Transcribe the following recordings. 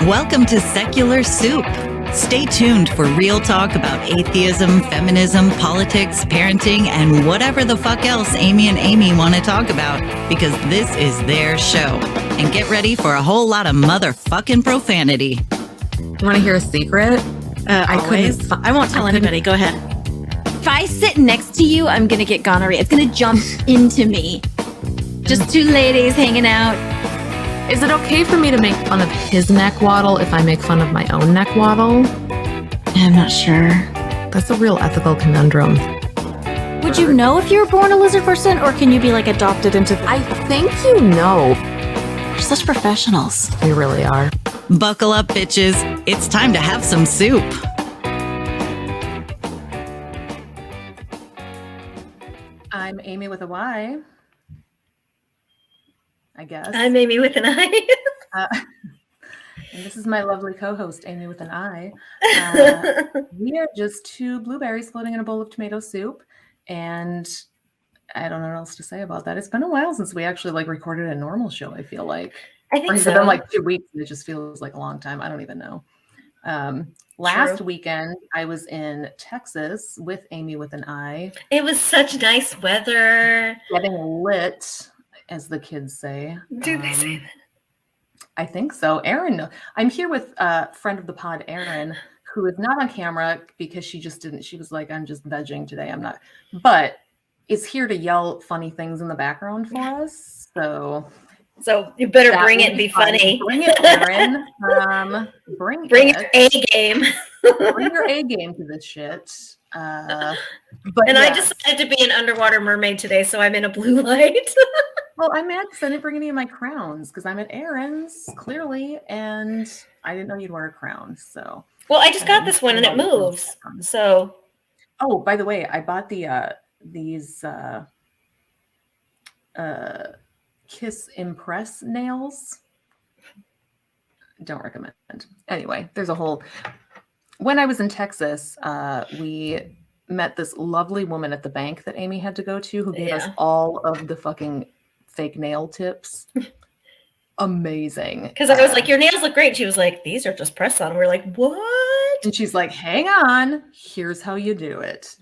Welcome to Secular Soup. Stay tuned for real talk about atheism, feminism, politics, parenting, and whatever the fuck else Amy and Amy want to talk about, because this is their show. And get ready for a whole lot of motherfucking profanity. You want to hear a secret? I won't tell anybody. Go ahead. If I sit next to you, I'm going to get gonorrhea. It's going to jump into me. Just two ladies hanging out. Is it okay for me to make fun of his neck waddle if I make fun of my own neck waddle? I'm not sure. That's a real ethical conundrum. Would you know if you were born a lizard person, or can you be like adopted into the... I think you know. We're such professionals. We really are. Buckle up, bitches. It's time to have some soup. I'm Amy with a Y, I guess. I'm Amy with an I. And this is my lovely co-host, Amy with an I. We are just two blueberries floating in a bowl of tomato soup, and I don't know what else to say about that. It's been a while since we actually recorded a normal show, I feel like. I think or has so. it been 2 weeks and it just feels like a long time? I don't even know. Last weekend, I was in Texas with Amy with an I. It was such nice weather. Getting lit, as the kids say. Do they say that? I think so. Erin, I'm here with a friend of the pod, Erin, who is not on camera because she just didn't. She was like, I'm just vegging today. I'm not. But is here to yell funny things in the background for us. So you better bring it and be funny. Bring it, Erin. Bring your A game. Bring your A game to this shit. I decided to be an underwater mermaid today, so I'm in a blue light. Well, I'm mad because I didn't bring any of my crowns because I'm at Erin's, clearly, and I didn't know you'd wear a crown. So, well, I just got this one and it moves. So, oh, by the way, I bought these Kiss Impress nails. Don't recommend. Anyway, there's a whole. When I was in Texas, we met this lovely woman at the bank that Amy had to go to who gave us all of the fucking fake nail tips. Amazing. Because I was like, your nails look great. She was like, these are just press on. We're like, what? And she's like, hang on, here's how you do it.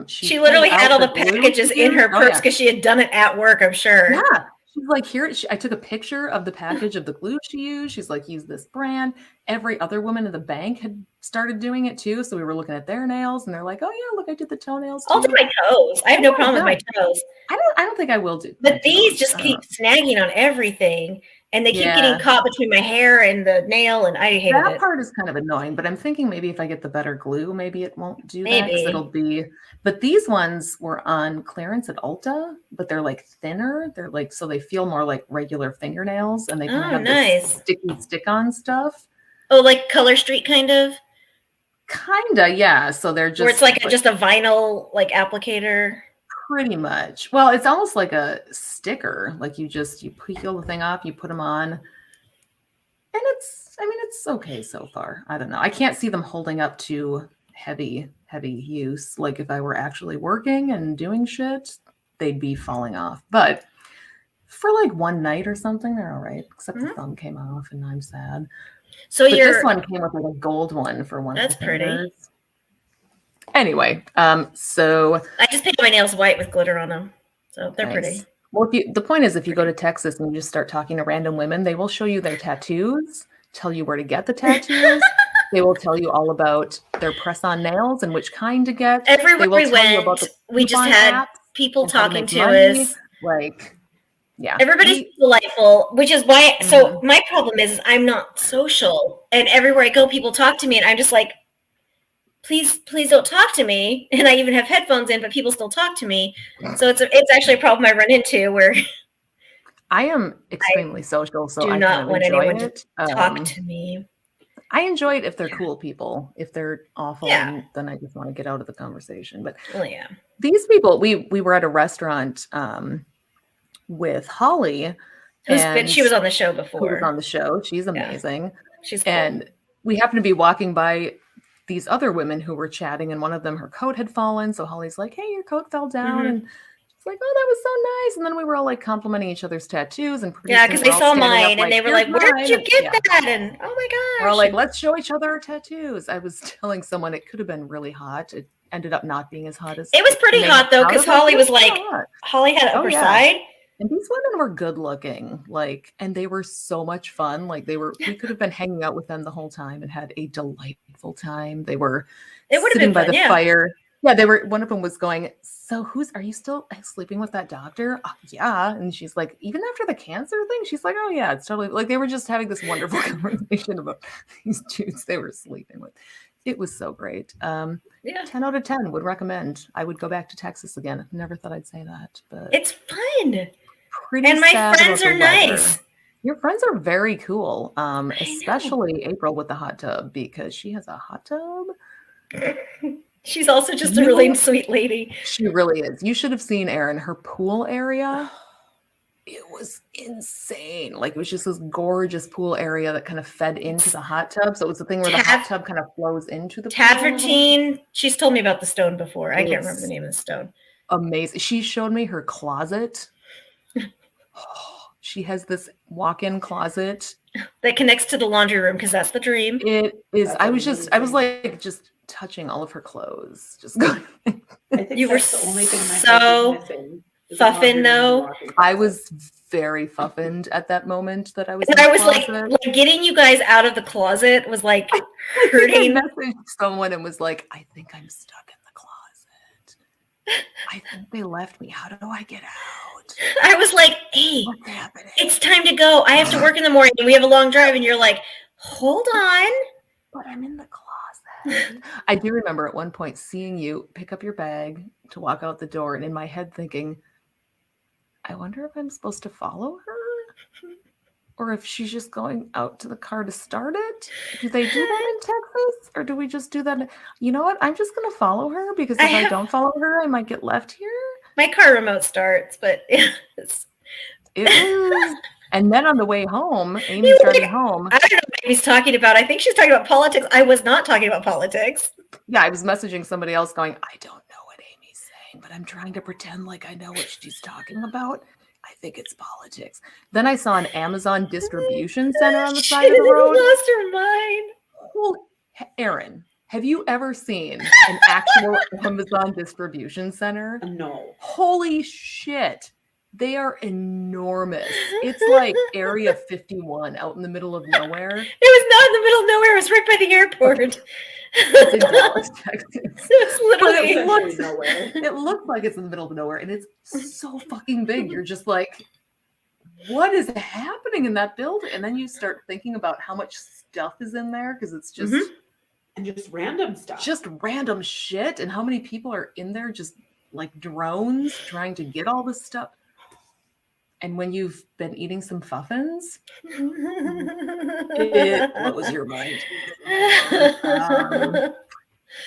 She literally had all the packages in her purse because she had done it at work, I'm sure. Yeah. She's like, here, I took a picture of the package of the glue she used. She's like, use this brand. Every other woman in the bank had started doing it too. So we were looking at their nails and they're like, oh yeah, look, I did the toenails too. I'll do my toes. I have no problem with my toes. I don't think I will do. But these just keep snagging on everything. And they keep getting caught between my hair and the nail, and I hate it. That part is kind of annoying, but I'm thinking maybe if I get the better glue, maybe it won't do that. Because it'll be. But these ones were on clearance at Ulta, but they're thinner. They're so they feel more like regular fingernails, and they can have this sticky stick-on stuff. Oh, like Color Street kind of. Kinda, yeah. So they're just. Where it's just a vinyl applicator. Pretty much. Well, it's almost like a sticker. You peel the thing off, you put them on, and it's okay so far. I don't know. I can't see them holding up to heavy use. If I were actually working and doing shit, they'd be falling off. But for one night or something, they're all right. Except the thumb came off, and I'm sad. So this one came with a gold one for one. That's of the pretty. fingers. Anyway, so I just painted my nails white with glitter on them, so they're pretty. Well, the point is, if you go to Texas and you just start talking to random women, they will show you their tattoos, tell you where to get the tattoos. They will tell you all about their press-on nails and which kind to get. Everywhere we went, we just had people talking to us. Yeah, everybody's delightful, which is why. So my problem is I'm not social, and everywhere I go, people talk to me, and I'm just like, please don't talk to me. And I even have headphones in, but people still talk to me. So it's actually a problem I run into where I am extremely social, so I not want anyone to talk to me. I enjoy it if they're cool people. If they're awful, then I just want to get out of the conversation. But these people, we were at a restaurant with Holly. She was on the show before. Who was on the show. She's amazing. Yeah. She's cool. And we happened to be walking by these other women who were chatting, and one of them, her coat had fallen. So Holly's like, hey, your coat fell down. And It's like, oh, that was so nice. And then we were all like complimenting each other's tattoos and Yeah, because they saw mine and they were like, where did you get that? And oh my gosh. We're all like, let's show each other our tattoos. I was telling someone it could have been really hot. It ended up not being as hot as it was pretty hot though, because Holly was like, Holly had upper side. And these women were good looking, like, and they were so much fun. Like we could have been hanging out with them the whole time and had a delightful time. They were sitting by the fire. Yeah, they were. One of them was going, so are you still sleeping with that doctor? Yeah. And she's like, even after the cancer thing, she's like, oh yeah, it's totally like they were just having this wonderful conversation about these dudes they were sleeping with. It was so great. 10 out of 10 would recommend. I would go back to Texas again. Never thought I'd say that, but it's fun. And my friends are nice. Your friends are very cool. Especially April with the hot tub, because she has a hot tub. She's also just a really sweet lady. She really is. You should have seen Erin, her pool area. It was insane. Like, it was just this gorgeous pool area that kind of fed into the hot tub. So it was the thing where the hot tub kind of flows into the pool. Tavertine. She's told me about the stone before. I can't remember the name of the stone. Amazing. She showed me her closet. She has this walk-in closet that connects to the laundry room, because that's the dream. It is. I was like just touching all of her clothes. Just going. I think you were the only thing so fuffin though. I was very fuffined at that moment that I was. And I was like getting you guys out of the closet was like hurting. I messaged someone and was like, I think I'm stuck in the closet. I think they left me. How do I get out? I was like, hey, it's time to go. I have to work in the morning and we have a long drive. And you're like, hold on. But I'm in the closet. I do remember at one point seeing you pick up your bag to walk out the door, and in my head thinking, I wonder if I'm supposed to follow her, or if she's just going out to the car to start it. Do they do that in Texas, or do we just do that? You know what? I'm just going to follow her, because if I don't follow her, I might get left here. My car remote starts, but it is. And then on the way home, Amy's driving home. I don't know what Amy's talking about. I think she's talking about politics. I was not talking about politics. Yeah, I was messaging somebody else going, I don't know what Amy's saying, but I'm trying to pretend like I know what she's talking about. I think it's politics. Then I saw an Amazon distribution center on the side of the road. Lost her mind. Holy, Erin, have you ever seen an actual Amazon distribution center? No. Holy shit. They are enormous. It's like Area 51 out in the middle of nowhere. It was not in the middle of nowhere. It was right by the airport. It's in Dallas, Texas. It's literally it looks like it's in the middle of nowhere, and it's so fucking big. You're just like, what is happening in that building? And then you start thinking about how much stuff is in there, because it's just and just random stuff. Just random shit, and how many people are in there just like drones trying to get all this stuff. And when you've been eating some fuffins, it blows your mind.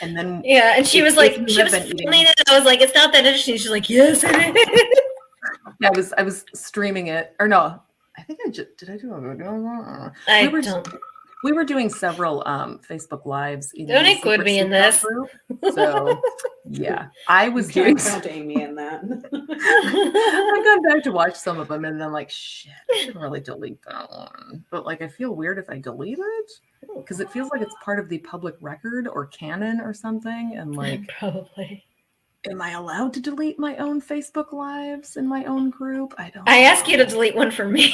And then and she was like, she was filming it. I was like, it's not that interesting. She's like, yes, it is. Yeah, I was streaming it, or no, I think I just did. I do it. We were doing several Facebook lives. Don't include me in this. Group. So yeah, I was doing count Amy in that. I've gone back to watch some of them, and then I'm like, shit, I should really delete that one. But like, I feel weird if I delete it, because it feels like it's part of the public record or canon or something, and like probably. Am I allowed to delete my own Facebook lives in my own group? I don't. I asked you to delete one for me.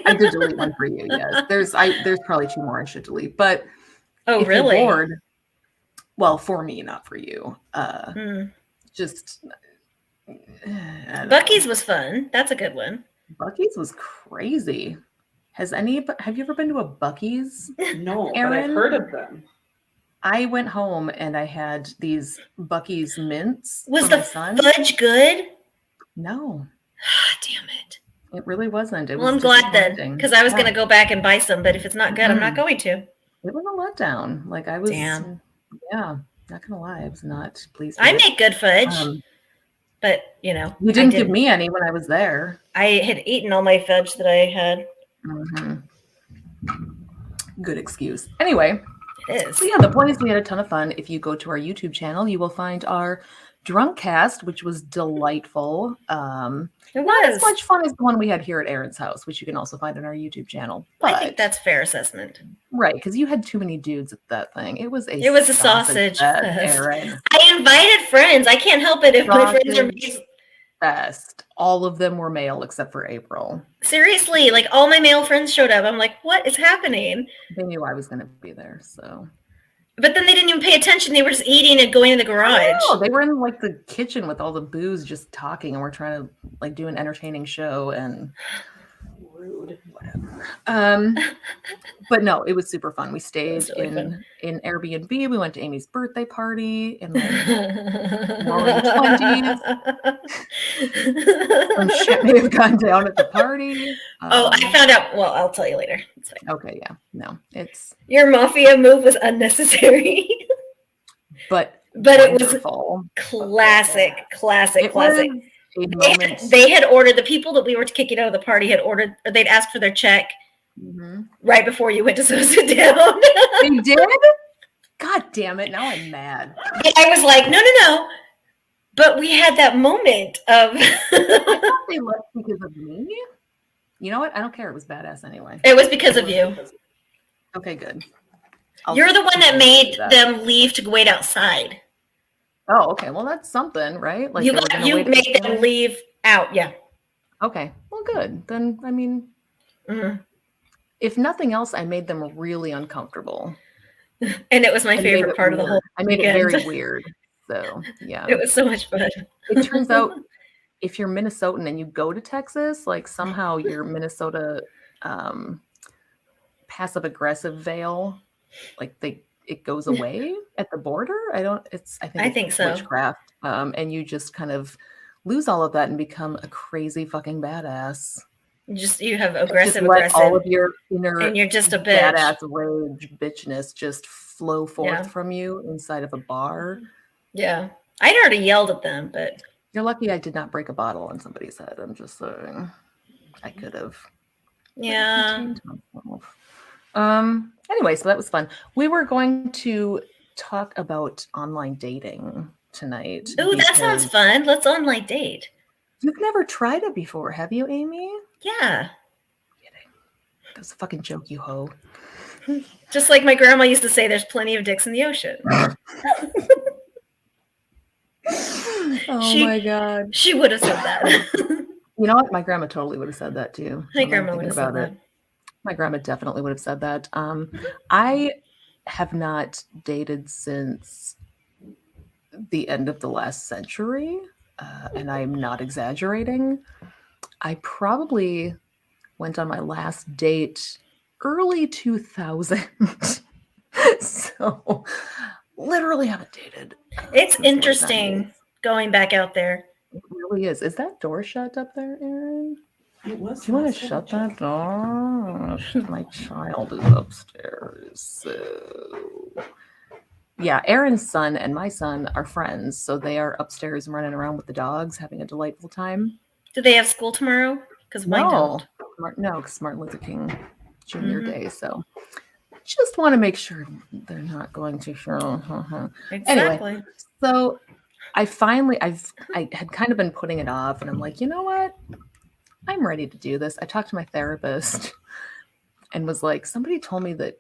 I did delete one for you. Yes, there's probably 2 more I should delete. But if really? You're bored, well, for me, not for you. Just Buc-ee's was fun. That's a good one. Buc-ee's was crazy. Have you ever been to a Buc-ee's? No, Erin? But I've heard of them. I went home and I had these Buc-ee's mints. Was the fudge good? No. Damn it. It really wasn't. Well, I'm glad then, because I was going to go back and buy some, but if it's not good, I'm not going to. It was a letdown. Like I was, damn. Yeah, not going to lie. I was not pleased. I make good fudge, but you didn't give me any when I was there. I had eaten all my fudge that I had. Good excuse. Anyway. It is. So yeah, the point is we had a ton of fun. If you go to our YouTube channel, you will find our Drunk Cast, which was delightful. It Not as was. much fun as the one we had here at Aaron's house, which you can also find on our YouTube channel. But, I think that's a fair assessment. right, because you had too many dudes at that thing. It was a sausage fest, fest. Aaron. I invited friends. I can't help it if my friends are Sausage fest. All of them were male except for April. seriously, like all my male friends showed up. I'm like, what is happening? They knew I was going to be there, so. But then they didn't even pay attention. They were just eating and going in the garage. No, they were in like the kitchen with all the booze, just talking, and we're trying to like do an entertaining show and Rude. whatever. But no, it was super fun. We stayed really fun. in Airbnb. We went to Amy's birthday party in like roaring 20s. Some shit may have gone down at the party. Oh, I found out. Well, I'll tell you later. It's fine. Okay, yeah, no, it's Your mafia move was unnecessary, but it was wonderful. classic. It was a moment. They had ordered, the people that we were kicking out of the party had ordered, or they'd asked for their check Mhm. right before you went to sit down. They did? God damn it! Now I'm mad. I was like, no. But we had that moment of. They left because of me. You know what? I don't care. It was badass anyway. It was because of you. Okay, good. You're the one that made them leave to wait outside. Oh, okay. Well, that's something, right? Like You they were gonna wait made until- them leave out. Yeah. Okay. Well, good. Then I mean, Mhm. if nothing else, I made them really uncomfortable. And it was my I made favorite it part of the weird. whole I made weekend. it very weird. So yeah. It was so much fun. It turns out if you're Minnesotan and you go to Texas, like somehow your Minnesota passive aggressive veil, like it goes away at the border. I think it's so. witchcraft. And you just kind of lose all of that and become a crazy fucking badass. You have Just aggressive, let all of your inner and you're just a bitch. badass rage bitchness just flow forth from you inside of a bar. Yeah. I'd already yelled at them, but You're lucky I did not break a bottle on somebody's head. I'm just saying. I could have. yeah. contained myself. Anyway, so that was fun. We were going to talk about online dating tonight. Ooh, that sounds because fun. Let's online date. You've never tried it before, have you, Amy? Yeah. That was a fucking joke, you hoe. Just like my grandma used to say, there's plenty of dicks in the ocean. Oh my god. She would have said that. You know what? My grandma totally would have said that too. My now that I'm grandma would thinking have said about that. My grandma definitely would have said that. I have not dated since the end of the last century, and I'm not exaggerating. I probably went on my last date early 2000. So literally haven't dated. It's since the late interesting 90s. going back out there. It really is. Is that door shut up there, Aaron? It was. Do you want to shut that door? My child is upstairs. So, yeah, Aaron's son and my son are friends. So they are upstairs running around with the dogs, having a delightful time. Do they have school tomorrow? Because mine don't. No, because Martin Luther King Jr. Day. So just want to make sure they're not going to show. Exactly. Anyway, so I had kind of been putting it off, and I'm like, you know what? I'm ready to do this. I talked to my therapist and was like, somebody told me that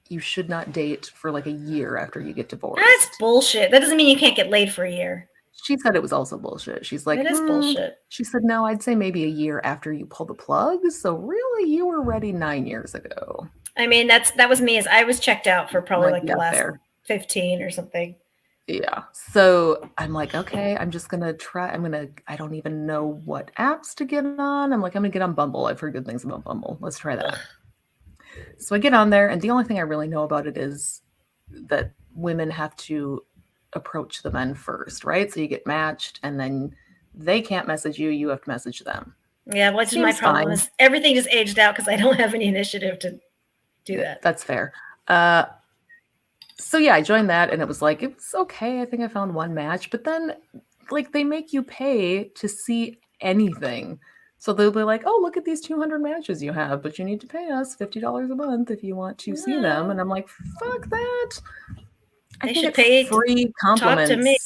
you should not date for like a year after you get divorced. That's bullshit. That doesn't mean you can't get laid for a year. She said it was also bullshit. She's like, It is bullshit. She said, no, I'd say maybe a year after you pull the plug. So really, you were ready 9 years ago. I mean, that was me. As I was checked out for probably like the last fair. 15 or something. Yeah. So I'm like, okay, I'm just going to try. I don't even know what apps to get on. I'm going to get on Bumble. I've heard good things about Bumble. Let's try that. So I get on there, and the only thing I really know about it is that women have to approach the men first, right? So you get matched, and then they can't message you. You have to message them. Yeah, which is my Seems problem fine. is everything just aged out because I don't have any initiative to do that. That's fair. So yeah, I joined that, and it was like, it's okay. I think I found one match, but then like they make you pay to see anything. So they'll be like, oh, look at these 200 matches you have, but you need to pay us $50 a month if you want to see them. And I'm like, fuck that. I They can should get pay to free compliments. talk to me.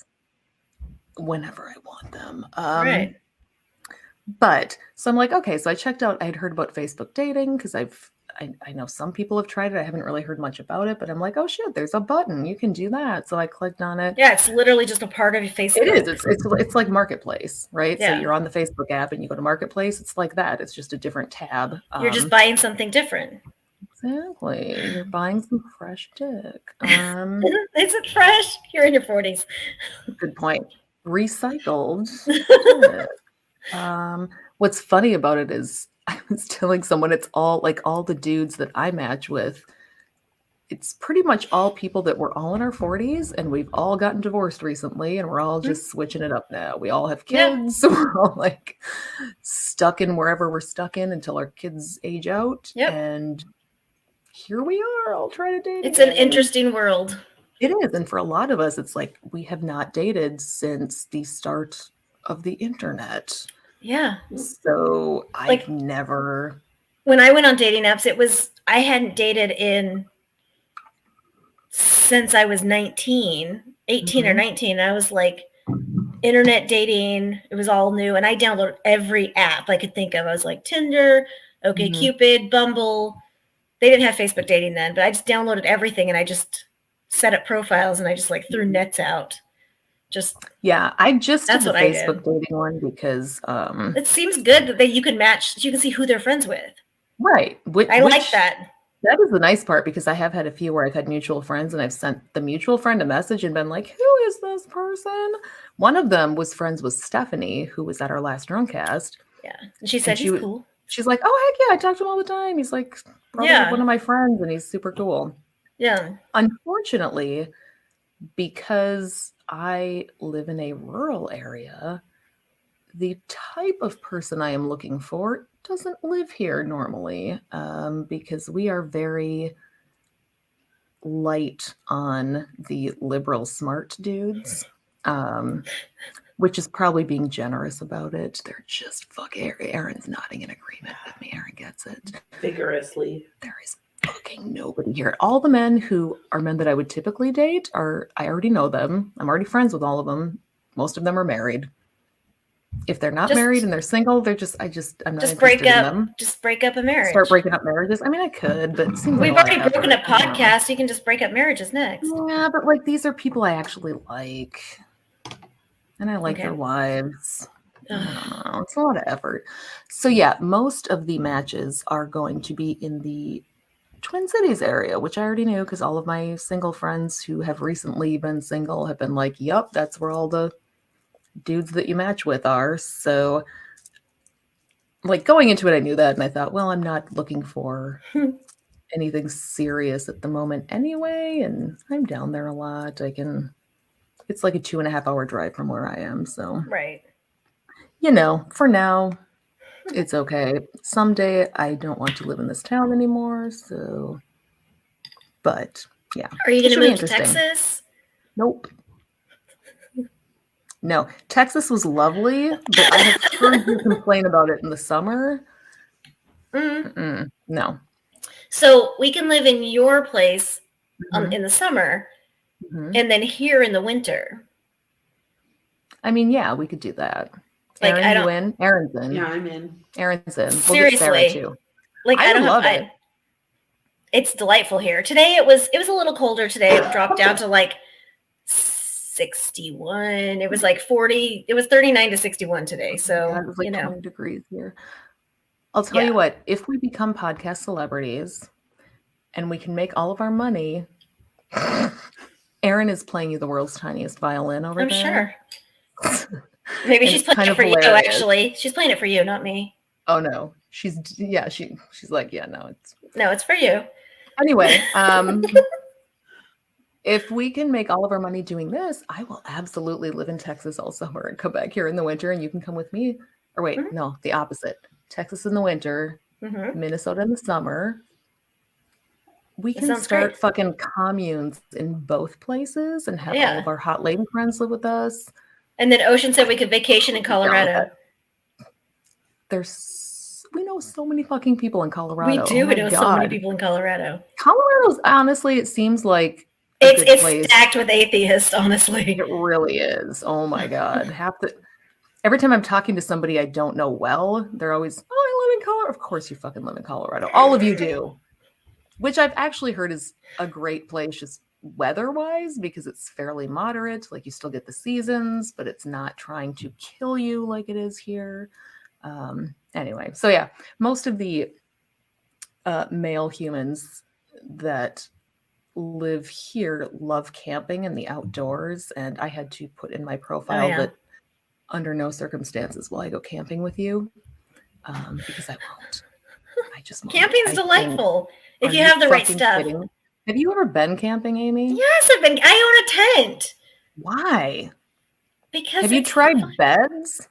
whenever I want them. Right. But so I'm like, okay, so I checked out, I'd heard about Facebook dating because I know some people have tried it. I haven't really heard much about it, but I'm like, oh shit, there's a button. You can do that. So I clicked on it. Yeah, it's literally just a part of your Facebook. It is. It's like Marketplace, right? So Yeah. you're on the Facebook app and you go to Marketplace. It's like that. It's just a different tab. You're just buying something different. Exactly. You're buying some fresh dick. Is it fresh? You're in your 40s. Good point. Recycled dick. What's funny about it is I was telling someone it's all the dudes that I match with. It's pretty much all people that we're all in our 40s and we've all gotten divorced recently and we're all just switching it up now. We all have kids. So we're all like stuck in wherever we're stuck in until our kids age out. Yep. And here we are. I'll try to date. It's an interesting world. It is. And for a lot of us, it's like we have not dated since the start of the internet. Yeah. So I've never. When I went on dating apps, I hadn't dated since I was 18 or 19. I was like internet dating. It was all new. And I downloaded every app I could think of. I was like Tinder, OkCupid, Bumble. They didn't have Facebook dating then, but I just downloaded everything and I just set up profiles and I just like threw nets out. I just did the Facebook dating one because it seems good that you can match, you can see who they're friends with. Right. I like that. That is the nice part because I have had a few where I've had mutual friends and I've sent the mutual friend a message and been like, who is this person? One of them was friends with Stephanie, who was at our last Drumcast. Yeah. And she said he's cool. She's like, oh, heck yeah, I talk to him all the time. He's like probably one of my friends and he's super cool. Yeah. Unfortunately, because I live in a rural area, the type of person I am looking for doesn't live here normally because we are very light on the liberal smart dudes, which is probably being generous about it. They're just Aaron's nodding in agreement with me. Aaron gets it. Vigorously. There is fucking nobody here. All the men who are men that I would typically date I already know them. I'm already friends with all of them. Most of them are married. If they're not married and they're single, I'm not interested in them. Just break up a marriage. Start breaking up marriages. I mean, I could, but it seems we've already broken up podcasts. You can just break up marriages next. Yeah, but like these are people I actually like, and I like their wives. I don't know. It's a lot of effort. So yeah, most of the matches are going to be in the Twin Cities area, which I already knew because all of my single friends who have recently been single have been like, "Yup, that's where all the dudes that you match with are." So like going into it, I knew that and I thought, well, I'm not looking for anything serious at the moment anyway, and I'm down there a lot. It's like a 2.5 hour drive from where I am, so right, for now it's okay. Someday I don't want to live in this town anymore, so but yeah. Are you gonna move to Texas? Nope. No, Texas was lovely, but I have heard you complain about it in the summer. No. So we can live in your place in the summer and then here in the winter. I mean, yeah, we could do that. Like, Aaron, you in? Aaron's in. Yeah, I'm in. Aaron's in. Seriously. We'll get Sarah too. Like I love it. It's delightful here. Today it was a little colder today. It dropped down to like 61. It was like 40. It was 39 to 61 today. So God, it was like 20 degrees here. I'll tell you what, if we become podcast celebrities and we can make all of our money, Aaron is playing you the world's tiniest violin over there. I'm sure. Maybe she's playing it for you, actually. She's playing it for you, not me. Oh no. She's like, yeah, no, it's for you. Anyway, if we can make all of our money doing this, I will absolutely live in Texas all summer and come back here in the winter and you can come with me. Or wait, no, the opposite. Texas in the winter, Minnesota in the summer. We can start fucking communes in both places and have all of our hot lady friends live with us. And then Ocean said we could vacation in Colorado. We know so many fucking people in Colorado. We do. We know so many people in Colorado. Colorado's honestly, it seems like It's place. stacked with atheists, honestly. It really is. Oh my God. Every time I'm talking to somebody I don't know well, they're always, oh, I live in Colorado. Of course you fucking live in Colorado. All of you do. Which I've actually heard is a great place just weather-wise because it's fairly moderate. Like you still get the seasons, but it's not trying to kill you like it is here. Anyway, so yeah, most of the male humans that live here love camping and the outdoors, and I had to put in my profile that under no circumstances will I go camping with you, because I won't. I just won't. Camping's delightful if you have the right stuff. Kidding? Have you ever been camping, Amy? Yes, I own a tent. Why? Because have you tried beds?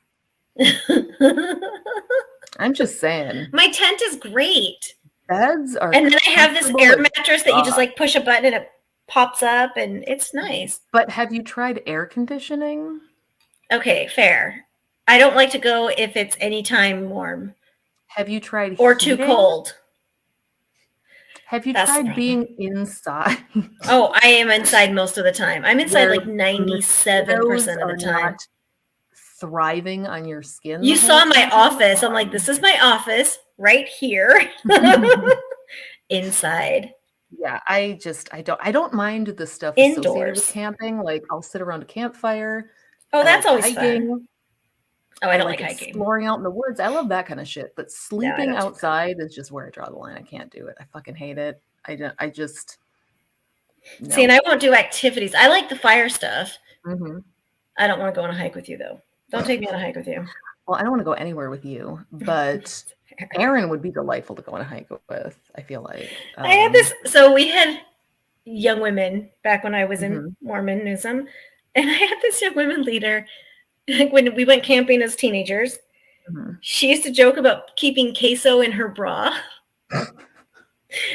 I'm just saying. My tent is great. Beds are, and then I have this air mattress that you just like push a button and it pops up, and it's nice. But have you tried air conditioning? Okay, fair. I don't like to go if it's anytime warm. Have you tried or heating? Too cold? Have you tried being inside? Oh, I am inside most of the time. I'm inside like 97% of the time. Not thriving on your skin. You saw my office. I'm like, this is my office right here. Inside. Yeah, I don't mind the stuff indoors associated with camping. Like I'll sit around a campfire. Oh, that's always hiking. Fun. Oh, I don't like hiking. Exploring out in the woods. I love that kind of shit. But sleeping outside is just where I draw the line. I can't do it. I fucking hate it. I just no. See, and I won't do activities. I like the fire stuff. Mm-hmm. I don't want to go on a hike with you though. Don't take me on a hike with you. Well, I don't want to go anywhere with you, but Aaron would be delightful to go on a hike with, I feel like. I had this, so we had young women back when I was in Mormonism, and I had this young women leader when we went camping as teenagers. She used to joke about keeping queso in her bra.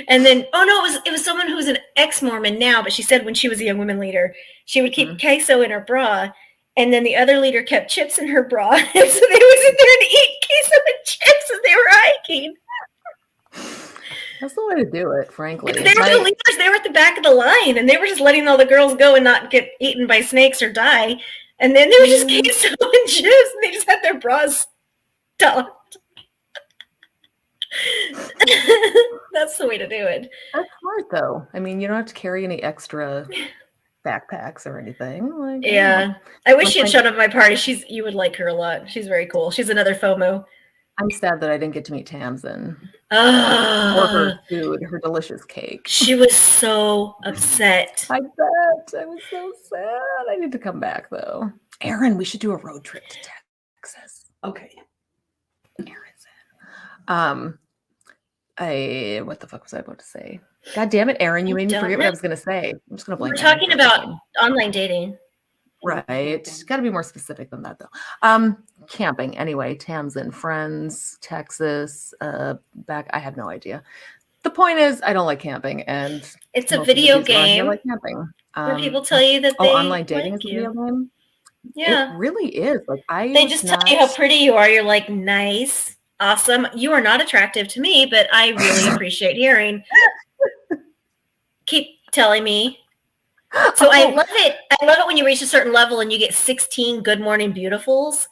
And then, it was someone who was an ex-Mormon now, but she said when she was a young women leader, she would keep queso in her bra. And then the other leader kept chips in her bra. And so they would sit there and eat queso and chips as they were hiking. That's the way to do it, frankly. They were the leaders. They were at the back of the line, and they were just letting all the girls go and not get eaten by snakes or die. And then they were just queso and chips, and they just had their bras stuffed. That's the way to do it. That's smart, though. I mean, you don't have to carry any extra backpacks or anything. Like, yeah. I wish she had shown up at my party. You would like her a lot. She's very cool. She's another FOMO. I'm sad that I didn't get to meet Tamsin. Or her food, her delicious cake. She was so upset. I bet. I was so sad. I need to come back, though. Aaron, we should do a road trip to Texas. Okay. Aaron's in. What the fuck was I about to say? God damn it, Aaron, you made me forget what I was going to say. I'm just going to blank. We're talking about online dating. Right. Got to be more specific than that, though. Camping. Anyway, Tamsin, friends, Texas, back. I have no idea. The point is, I don't like camping. And it's a video game. Like camping. Where people tell you that they online dating is a video game? Yeah. It really is. Like they just tell you how pretty you are. You're like, nice, awesome. You are not attractive to me, but I really appreciate hearing. Keep telling me. So I love it. I love it when you reach a certain level and you get 16 good morning beautifuls.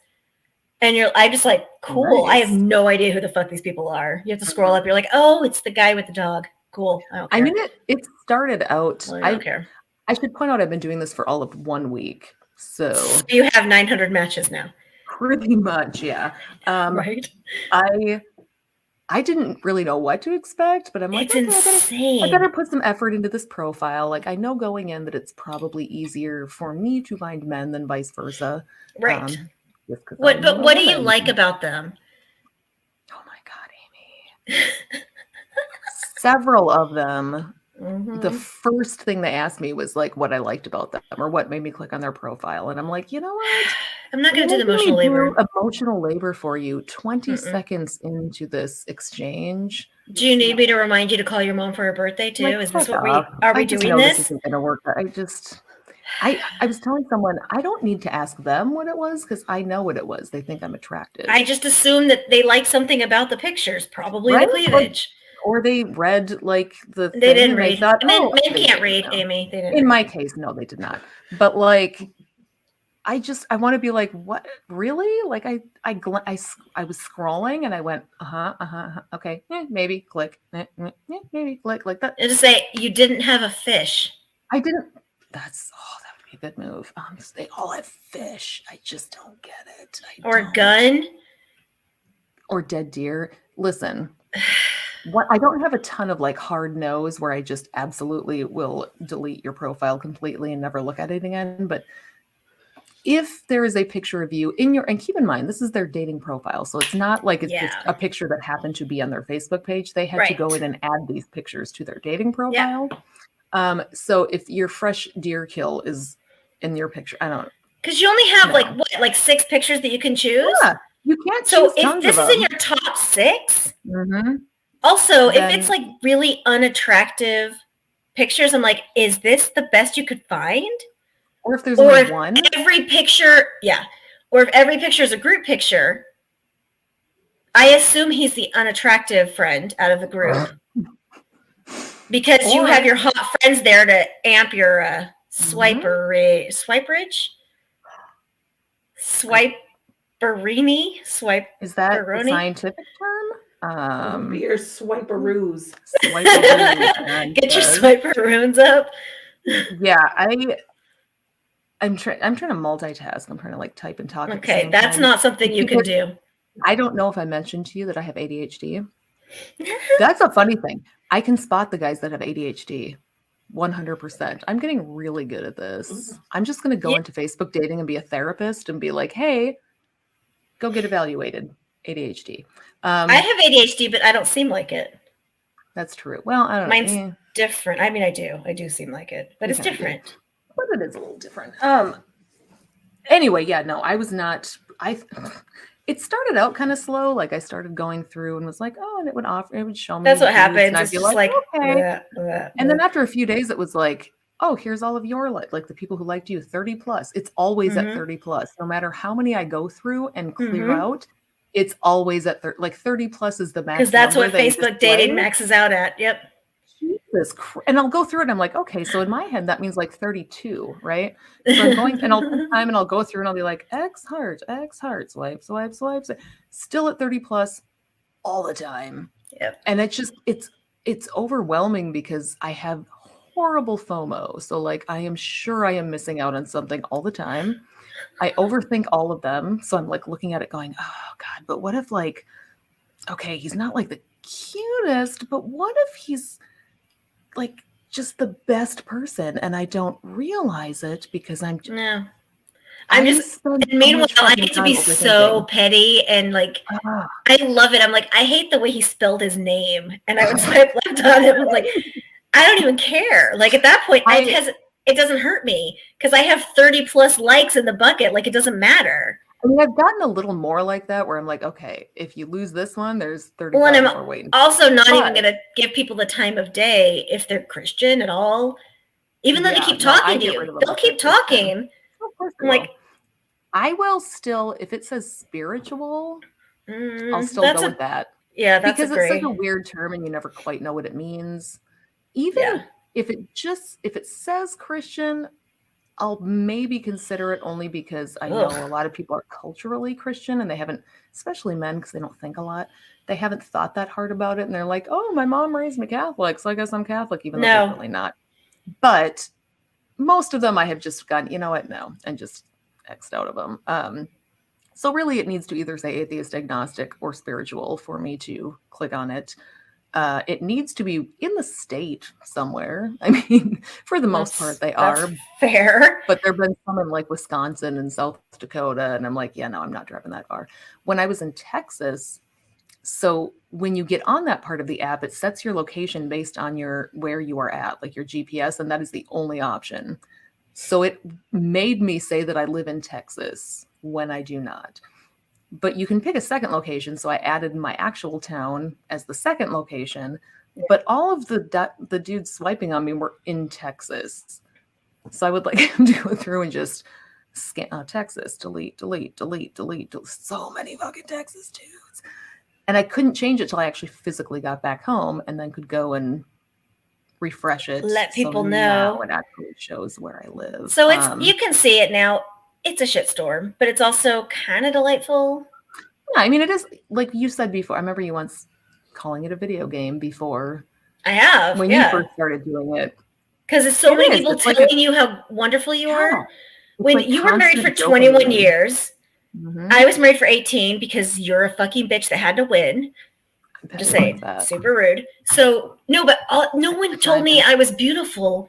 And I'm just like, cool. Nice. I have no idea who the fuck these people are. You have to scroll up. You're like, oh, it's the guy with the dog. Cool. I don't care. I mean, it started out. Well, I don't care. I should point out I've been doing this for all of 1 week. So you have 900 matches now. Pretty much, yeah. Right. I didn't really know what to expect, but I'm like, it's insane. I better put some effort into this profile. Like, I know going in that it's probably easier for me to find men than vice versa. Right. What do you like about them? Oh my God, Amy. Several of them. Mm-hmm. The first thing they asked me was like what I liked about them or what made me click on their profile. And I'm like, you know what? I'm not going to do the emotional labor. Emotional labor for you 20 seconds into this exchange. Do you need me to remind you to call your mom for her birthday too? Is this what are we doing this? This isn't going to work. I was telling someone I don't need to ask them what it was because I know what it was. They think I'm attractive. I just assume that they like something about the pictures, probably the cleavage. or they read like the They thing didn't and read. they thought, Men they can't didn't read, know. Amy. They didn't In read. my case, no, they did not. But like, I want to be like, what? Really? Like I was scrolling and I went, okay, maybe click, maybe click like that. And just say you didn't have a fish. I didn't. That would be a good move. They all have fish. I just don't get it. Or a gun. Or dead deer. Listen, I don't have a ton of like hard no's where I just absolutely will delete your profile completely and never look at it again. But if there is a picture of you and keep in mind, this is their dating profile. So it's not like it's just a picture that happened to be on their Facebook page. They had to go in and add these pictures to their dating profile. Yeah. So if your fresh deer kill is in your picture, I don't. Because you only have like 6 pictures that you can choose. Yeah, you can't. So if this is in your top 6, also if it's like really unattractive pictures, I'm like, is this the best you could find? Or if there's only one. Every picture, or if every picture is a group picture, I assume he's the unattractive friend out of the group. Because you have your hot friends there to amp your swiperini? Is that a scientific term? Your swiperoos. Get your swiperoons up. Yeah, I'm trying to multitask. I'm trying to like type and talk. Okay, that's not something you can do. I don't know if I mentioned to you that I have ADHD. That's a funny thing. I can spot the guys that have ADHD 100%. I'm getting really good at this. I'm just going to go into Facebook dating and be a therapist and be like, hey, go get evaluated. ADHD. I have ADHD, but I don't seem like it. That's true. Well, I don't know. Mine's different. I mean, I do seem like it, but it's different. But it is a little different. Anyway, no, I was not. It started out kind of slow. Like I started going through and was like, oh, and it would show me. That's what happens. And I'd be like, okay. And then after a few days, it was like, oh, here's all of your like the people who liked you 30 plus. It's always at 30 plus. No matter how many I go through and clear out, it's always at 30 plus is the max. Because that's what Facebook dating maxes out at. Yep. And I'll go through it and I'm like, okay, so in my head that means like 32, right? So I'm going and I'll take time and I'll go through and I'll be like X heart, swipe, still at 30 plus all the time. Yep. And it's just it's overwhelming because I have horrible FOMO. So like I am sure I am missing out on something all the time. I overthink all of them. So I'm like looking at it going, oh God, but what if like, okay, he's not like the cutest, but what if he's like just the best person and I don't realize it because I'm just meanwhile I need to be so petty and like I love it. I'm like, I hate the way he spelled his name and I would swipe left on him. Like I don't even care. Like at that point it doesn't hurt me because I have 30 plus likes in the bucket. Like it doesn't matter. I mean, I've gotten a little more like that where I'm like, okay, if you lose this one, there's 30 more waiting. Also not even going to give people the time of day if they're Christian at all. Even though they keep talking to you, they'll keep talking. Of course they will. I will still, if it says spiritual, I'll still go with that. Yeah, that's because it's such a weird term and you never quite know what it means. Even if it says Christian, I'll maybe consider it only because I know a lot of people are culturally Christian and they haven't, especially men, because they don't think a lot. They haven't thought that hard about it. And they're like, oh, my mom raised me Catholic, so I guess I'm Catholic, even though they're really not. But most of them I have just gone, you know what, no, and just X'd out of them. So really it needs to either say atheist, agnostic, or spiritual for me to click on it. It needs to be in the state somewhere. I mean, for the most part, they are fair. But there have been some in like Wisconsin and South Dakota, and I'm like, yeah, no, I'm not driving that far. When I was in Texas, so when you get on that part of the app, it sets your location based on where you are at, like your GPS, and that is the only option. So it made me say that I live in Texas when I do not. But you can pick a second location. So I added my actual town as the second location. Yeah. But all of the dudes swiping on me were in Texas. So I would like to go through and just scan Texas, delete. So many fucking Texas dudes. And I couldn't change it till I actually physically got back home and then could go and refresh it. Let people Now know. it actually shows where I live. So it's you can see it now. It's a shitstorm, but it's also kind of delightful. Yeah, I mean, it is like you said before. I remember you once calling it a video game before. I have, when you first started doing it. Because it's so It many is. people It's like telling you how wonderful you are. When like you were married for constant 21 dopamine. years, Mhm. I was married for 18 because you're a fucking bitch that had to win. I'm just saying, super rude. So no, but no one told me I was beautiful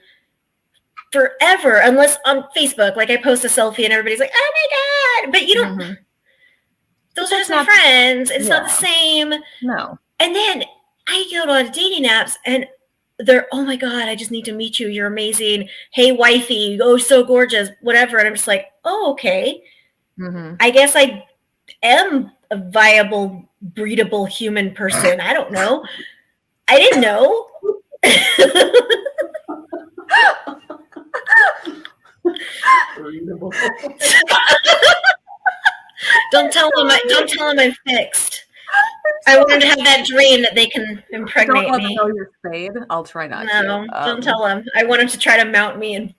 forever, unless on Facebook, like I post a selfie and everybody's like, "Oh my god!" But you don't. Those are just my friends. It's not the same. No. And then I go on dating apps and they're, "Oh my god, I just need to meet you. You're amazing. Hey, wifey, oh so gorgeous, whatever." And I'm just like, "Oh, okay. I guess I am a viable, breedable human person. I don't know. I didn't know." Don't tell them I'm fixed. I want them to have that dream that they can impregnate don't me. Don't know your spade. I'll try not to. No, don't tell them. I want them to try to mount me and.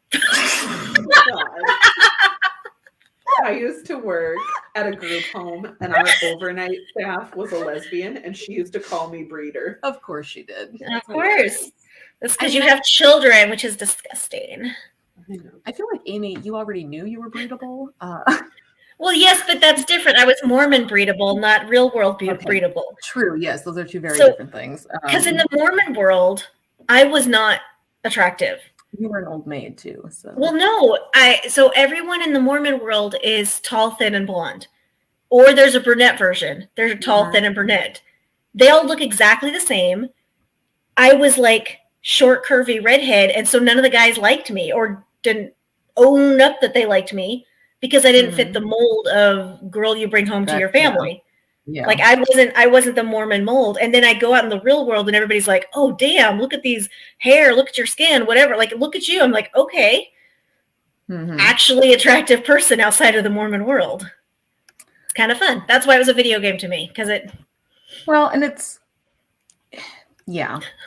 I used to work at a group home, and our overnight staff was a lesbian, and she used to call me breeder. Of course she did. Of course. That's because you have children, which is disgusting. I feel like, Amy, you already knew you were breedable. Well, yes, but that's different. I was Mormon breedable, not real world breedable. True. Yes, those are two very different things. Because in the Mormon world, I was not attractive. You were an old maid too. So. Well, no. So everyone in the Mormon world is tall, thin, and blonde. Or there's a brunette version. They're tall, thin, and brunette. They all look exactly the same. I was like short, curvy redhead, and so none of the guys liked me or didn't own up that they liked me because I didn't fit the mold of girl you bring home to your family. Yeah. Like I wasn't the Mormon mold. And then I go out in the real world and everybody's like, "Oh, damn, look at these hair, look at your skin, whatever. Like, look at you." I'm like, okay, actually attractive person outside of the Mormon world. It's kind of fun. That's why it was a video game to me. Because and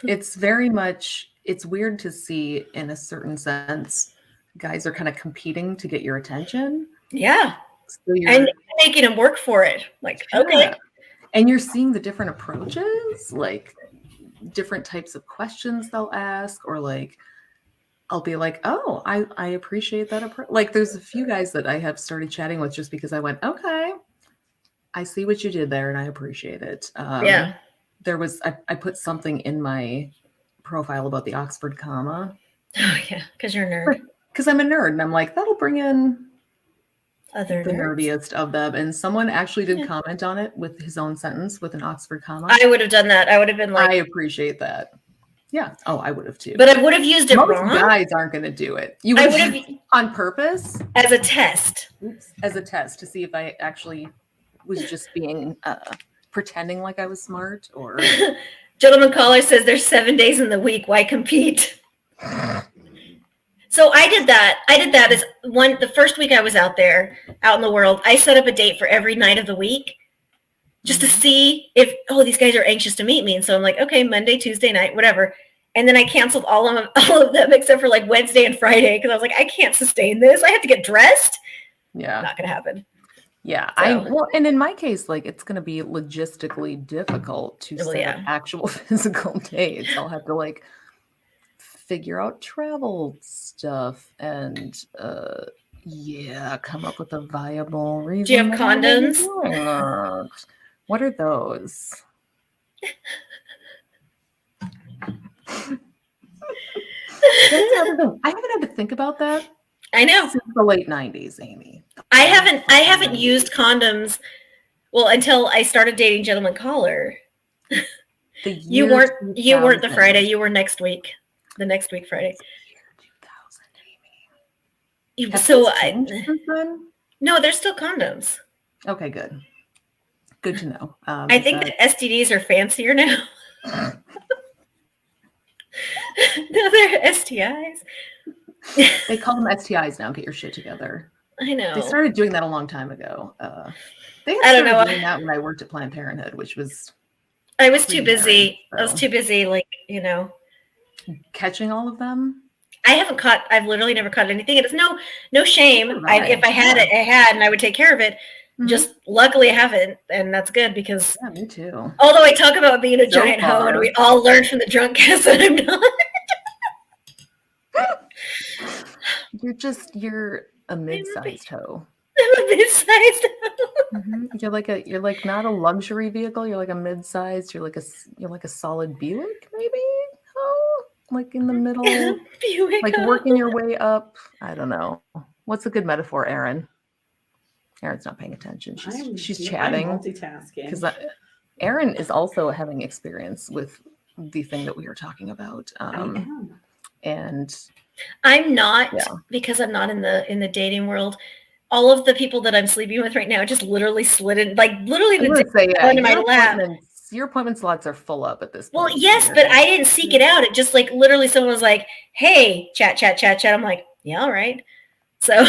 it's very much, it's weird to see in a certain sense, guys are kind of competing to get your attention. Yeah. So and making them work for it. Like, okay. And you're seeing the different approaches, like different types of questions they'll ask, or like, I'll be like, "Oh, I appreciate that approach." Like there's a few guys that I have started chatting with just because I went, "Okay, I see what you did there and I appreciate it." There was, I put something in my profile about the Oxford comma. Oh yeah, because you're a nerd. Because I'm a nerd and I'm like, that'll bring in other the nerds. Nerdiest of them. And someone actually did comment on it with his own sentence with an Oxford comma. I would have done that. I would have been like, I appreciate that. Yeah. Oh, I would have too. But I would have used it Most wrong. Guys aren't going to do it. You would have on purpose as a test. As a test to see if I actually was just being pretending like I was smart or. Gentleman caller says there's 7 days in the week. Why compete? So I did that. As the first week I was out there, out in the world, I set up a date for every night of the week just to see if, these guys are anxious to meet me. And so I'm like, okay, Monday, Tuesday night, whatever. And then I canceled all of them except for like Wednesday and Friday because I was like, I can't sustain this. I have to get dressed. Yeah. Not going to happen. Yeah. And in my case, like it's going to be logistically difficult to set up actual physical dates. I'll have to like figure out travel stuff and come up with a viable reason. Do you have condoms? What are those? I haven't had to think about that. I know. Since the late 90s, Amy. I haven't used condoms until I started dating Gentleman Caller. You weren't the Friday, you were next week. The next week Friday. 2000, Amy. No, there's still condoms. Okay, good. Good to know. I think that STDs are fancier now. No, they're STIs. They call them STIs now. Get your shit together. I know. They started doing that a long time ago. They started doing that when I worked at Planned Parenthood, which was I was too busy. So. I was too busy, like, catching all of them. I've literally never caught anything. And it's no shame. If I had it, I had, and I would take care of it. Mm-hmm. Just luckily I haven't, and that's good because me too. Although I talk about being a giant hoe, and we all learned from the drunk cast that I'm not. You're a mid-sized hoe. I'm a mid-sized hoe. Mm-hmm. You're like not a luxury vehicle. You're like a mid-sized. You're like a solid Buick, maybe. Oh, like in the middle, Buick, like working your way up. I don't know. What's a good metaphor, Erin? Erin's not paying attention. She's chatting. I'm multitasking. Because Erin is also having experience with the thing that we were talking about. And I'm not because I'm not in the dating world. All of the people that I'm sleeping with right now just literally slid in, like literally into my lap. Your appointment slots are full up at this point. Well, yes, but I didn't seek it out. It just like literally someone was like, "Hey, chat." I'm like, "Yeah, all right." So,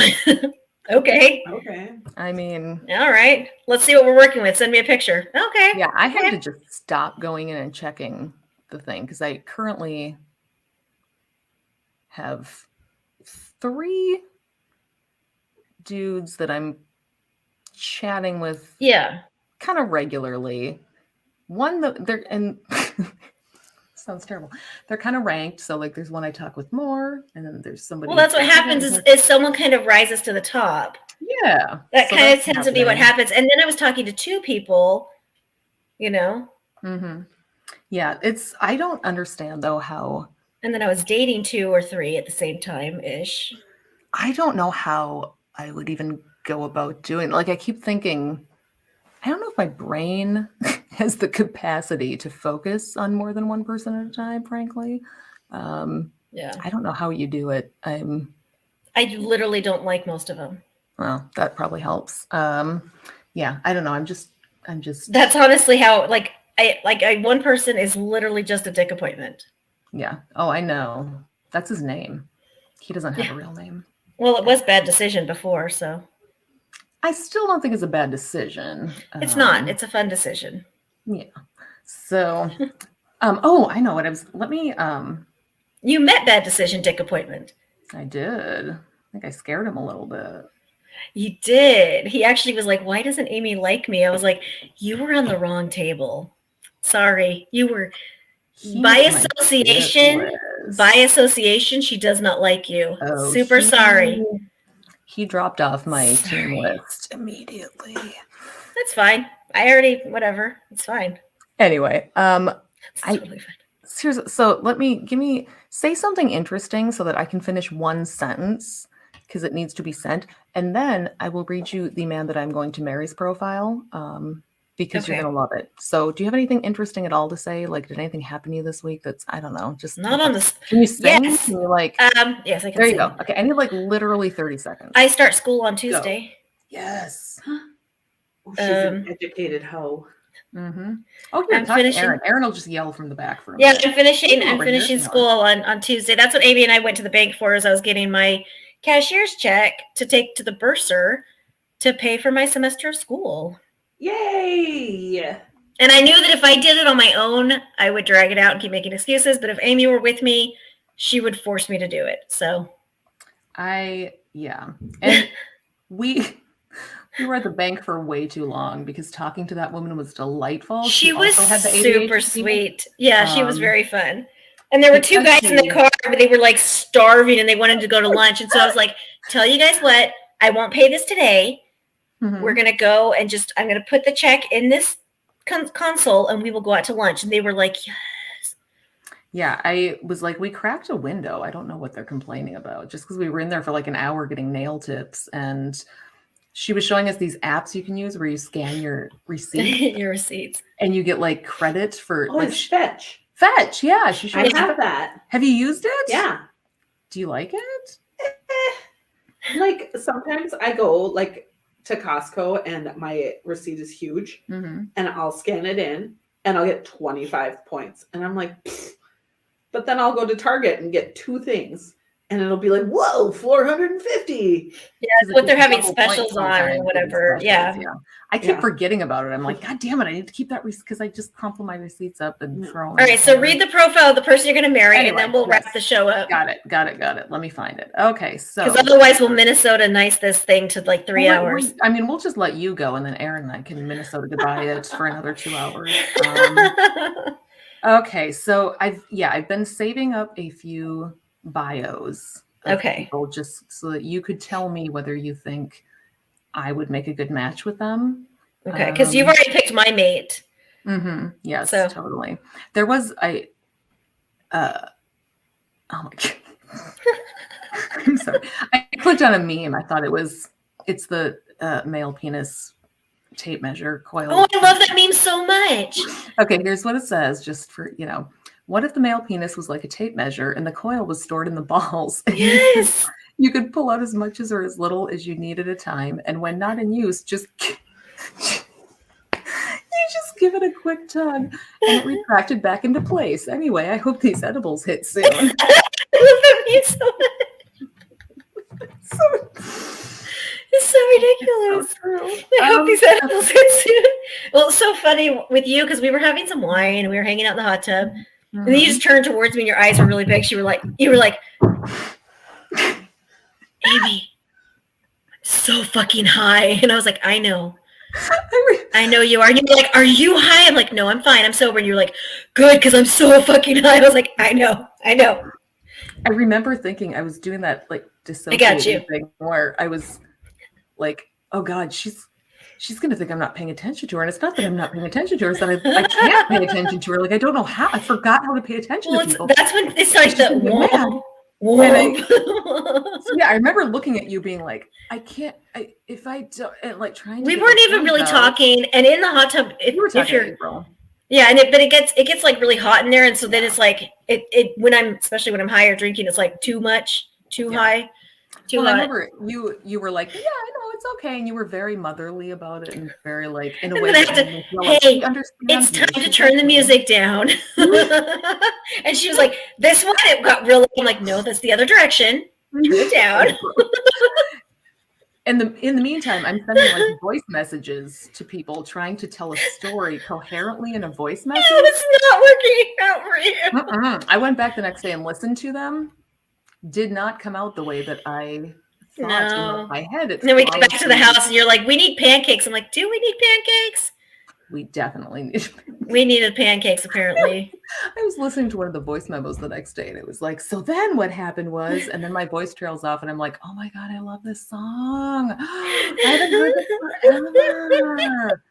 okay. I mean, all right. Let's see what we're working with. Send me a picture. Okay. Yeah, I had to just stop going in and checking the thing because I currently have 3 dudes that I'm chatting with. Yeah. Kind of regularly. One that they're and sounds terrible. They're kind of ranked. So like there's one I talk with more, and then there's somebody. Well, that's what happens is someone kind of rises to the top. Yeah. That kind of tends to be what happens. And then I was talking to 2 people, Mm-hmm. Yeah, I don't understand though how. And then I was dating 2 or 3 at the same time ish. I don't know how I would even go about doing. Like I keep thinking, I don't know if my brain has the capacity to focus on more than one person at a time, frankly. I don't know how you do it. I literally don't like most of them. Well, that probably helps. Yeah, I don't know. I'm just. That's honestly how. One person is literally just a dick appointment. Yeah. Oh, I know. That's his name. He doesn't have a real name. Well, it was bad decision before, so. I still don't think it's a bad decision. It's not. It's a fun decision. Yeah. So, I know what I was. Let me. You met bad decision dick appointment. I did. I think I scared him a little bit. You did. He actually was like, "Why doesn't Amy like me?" I was like, "You were on the wrong table. Sorry, you were." By association, she does not like you. Oh, super sorry. He dropped off my team list immediately. That's fine. Whatever. It's fine. Anyway, it's totally fine. Seriously, so say something interesting so that I can finish one sentence because it needs to be sent. And then I will read you the man that I'm going to marry's profile. Because you're going to love it. So do you have anything interesting at all to say? Like, did anything happen to you this week? That's, I don't know. Just not on this. Can you sing? Yes. Can you yes, I can There sing. you go. Okay. I need literally 30 seconds. I start school on Tuesday. Go. Yes. Oh, she's an educated hoe. Mm-hmm. Oh, I'm finishing. Erin will just yell from the back for a minute. I'm finishing school on Tuesday. That's what Amy and I went to the bank for as I was getting my cashier's check to take to the bursar to pay for my semester of school. Yay! And I knew that if I did it on my own, I would drag it out and keep making excuses. But if Amy were with me, she would force me to do it. So, and we were at the bank for way too long because talking to that woman was delightful. She was super sweet. Yeah, she was very fun. And there were 2 guys in the car, but they were like starving and they wanted to go to lunch. And so I was like, "Tell you guys what, I won't pay this today. Mm-hmm. We're going to go and I'm going to put the check in this console and we will go out to lunch." And they were like, "Yes." Yeah, I was like, we cracked a window. I don't know what they're complaining about. Just because we were in there for like an hour getting nail tips. And she was showing us these apps you can use where you scan your receipt. Your receipts. And you get like credit for. It's Fetch. Fetch, yeah. I have that. Have you used it? Yeah. Do you like it? Like sometimes I go to Costco and my receipt is huge and I'll scan it in and I'll get 25 points. And I'm like, pfft. But then I'll go to Target and get 2 things and it'll be like, whoa, 450. Yeah, it's what they're having Double points specials on or sometimes, whatever. specials, Yeah. I keep Yeah. forgetting about it. I'm like, God damn it, I need to keep that because I just crumple my receipts up and throw them. All right, so read the profile of the person you're going to marry, and Anyway, then we'll wrap yes. the show up. Got it. Let me find it. Okay, so Because otherwise we'll Minnesota nice this thing to like 3 hours. I mean, we'll just let you go, and then Aaron and I can Minnesota goodbye it for another 2 hours. Okay, so I've been saving up a few bios of people just so that you could tell me whether you think I would make a good match with them. Okay, because you've already picked my mate. Yes, So. totally. There was oh my God. I'm sorry. I clicked on a meme. I thought it's the male penis tape measure coil. Oh, I love that meme so much. Okay, here's what it says, just for, what if the male penis was like a tape measure and the coil was stored in the balls? Yes. You could pull out as much or as little as you need at a time. And when not in use, just give it a quick tug and it retracted back into place. Anyway, I hope these edibles hit soon. I love that meme so much. It's so ridiculous. So true. I hope these edibles hit soon. Well, it's so funny with you because we were having some wine and we were hanging out in the hot tub. And then you just turned towards me and your eyes were really big. You were like, Amy, I'm so fucking high. And I was like, I know. I know you are. And you were like, are you high? I'm like, no, I'm fine. I'm sober. And you're like, good, because I'm so fucking high. I was like, I know. I remember thinking I was doing that like dissociating thing where I was like, oh God, she's gonna think I'm not paying attention to her. And it's not that I'm not paying attention to her, it's that I can't pay attention to her. Like I don't know how. I forgot how to pay attention to people. That's when it's like the whoa. So I remember looking at you being like, I can't, if I don't, and like trying to. We weren't even really talking, and in the hot tub, if you're, April. Yeah, but it gets like really hot in there, and so then it's like especially when I'm high or drinking, it's like too much, too high, too hot. I remember you were like, yeah, I know it's okay, and you were very motherly about it, and very like in a way. Hey, it's time to turn the music down. And she was like, "This one it got really." I'm like, "No, that's the other direction. Turn it down." And in the meantime, I'm sending like voice messages to people trying to tell a story coherently in a voice message. No, it's not working out for you. I went back the next day and listened to them. Did not come out the way that I thought in my head. And then we get back to the house and you're like, we need pancakes. I'm like, do we need pancakes? We definitely need We needed pancakes, apparently. I was listening to one of the voice memos the next day and it was like, so then what happened was, and then my voice trails off and I'm like, oh my God, I love this song. I haven't heard it forever.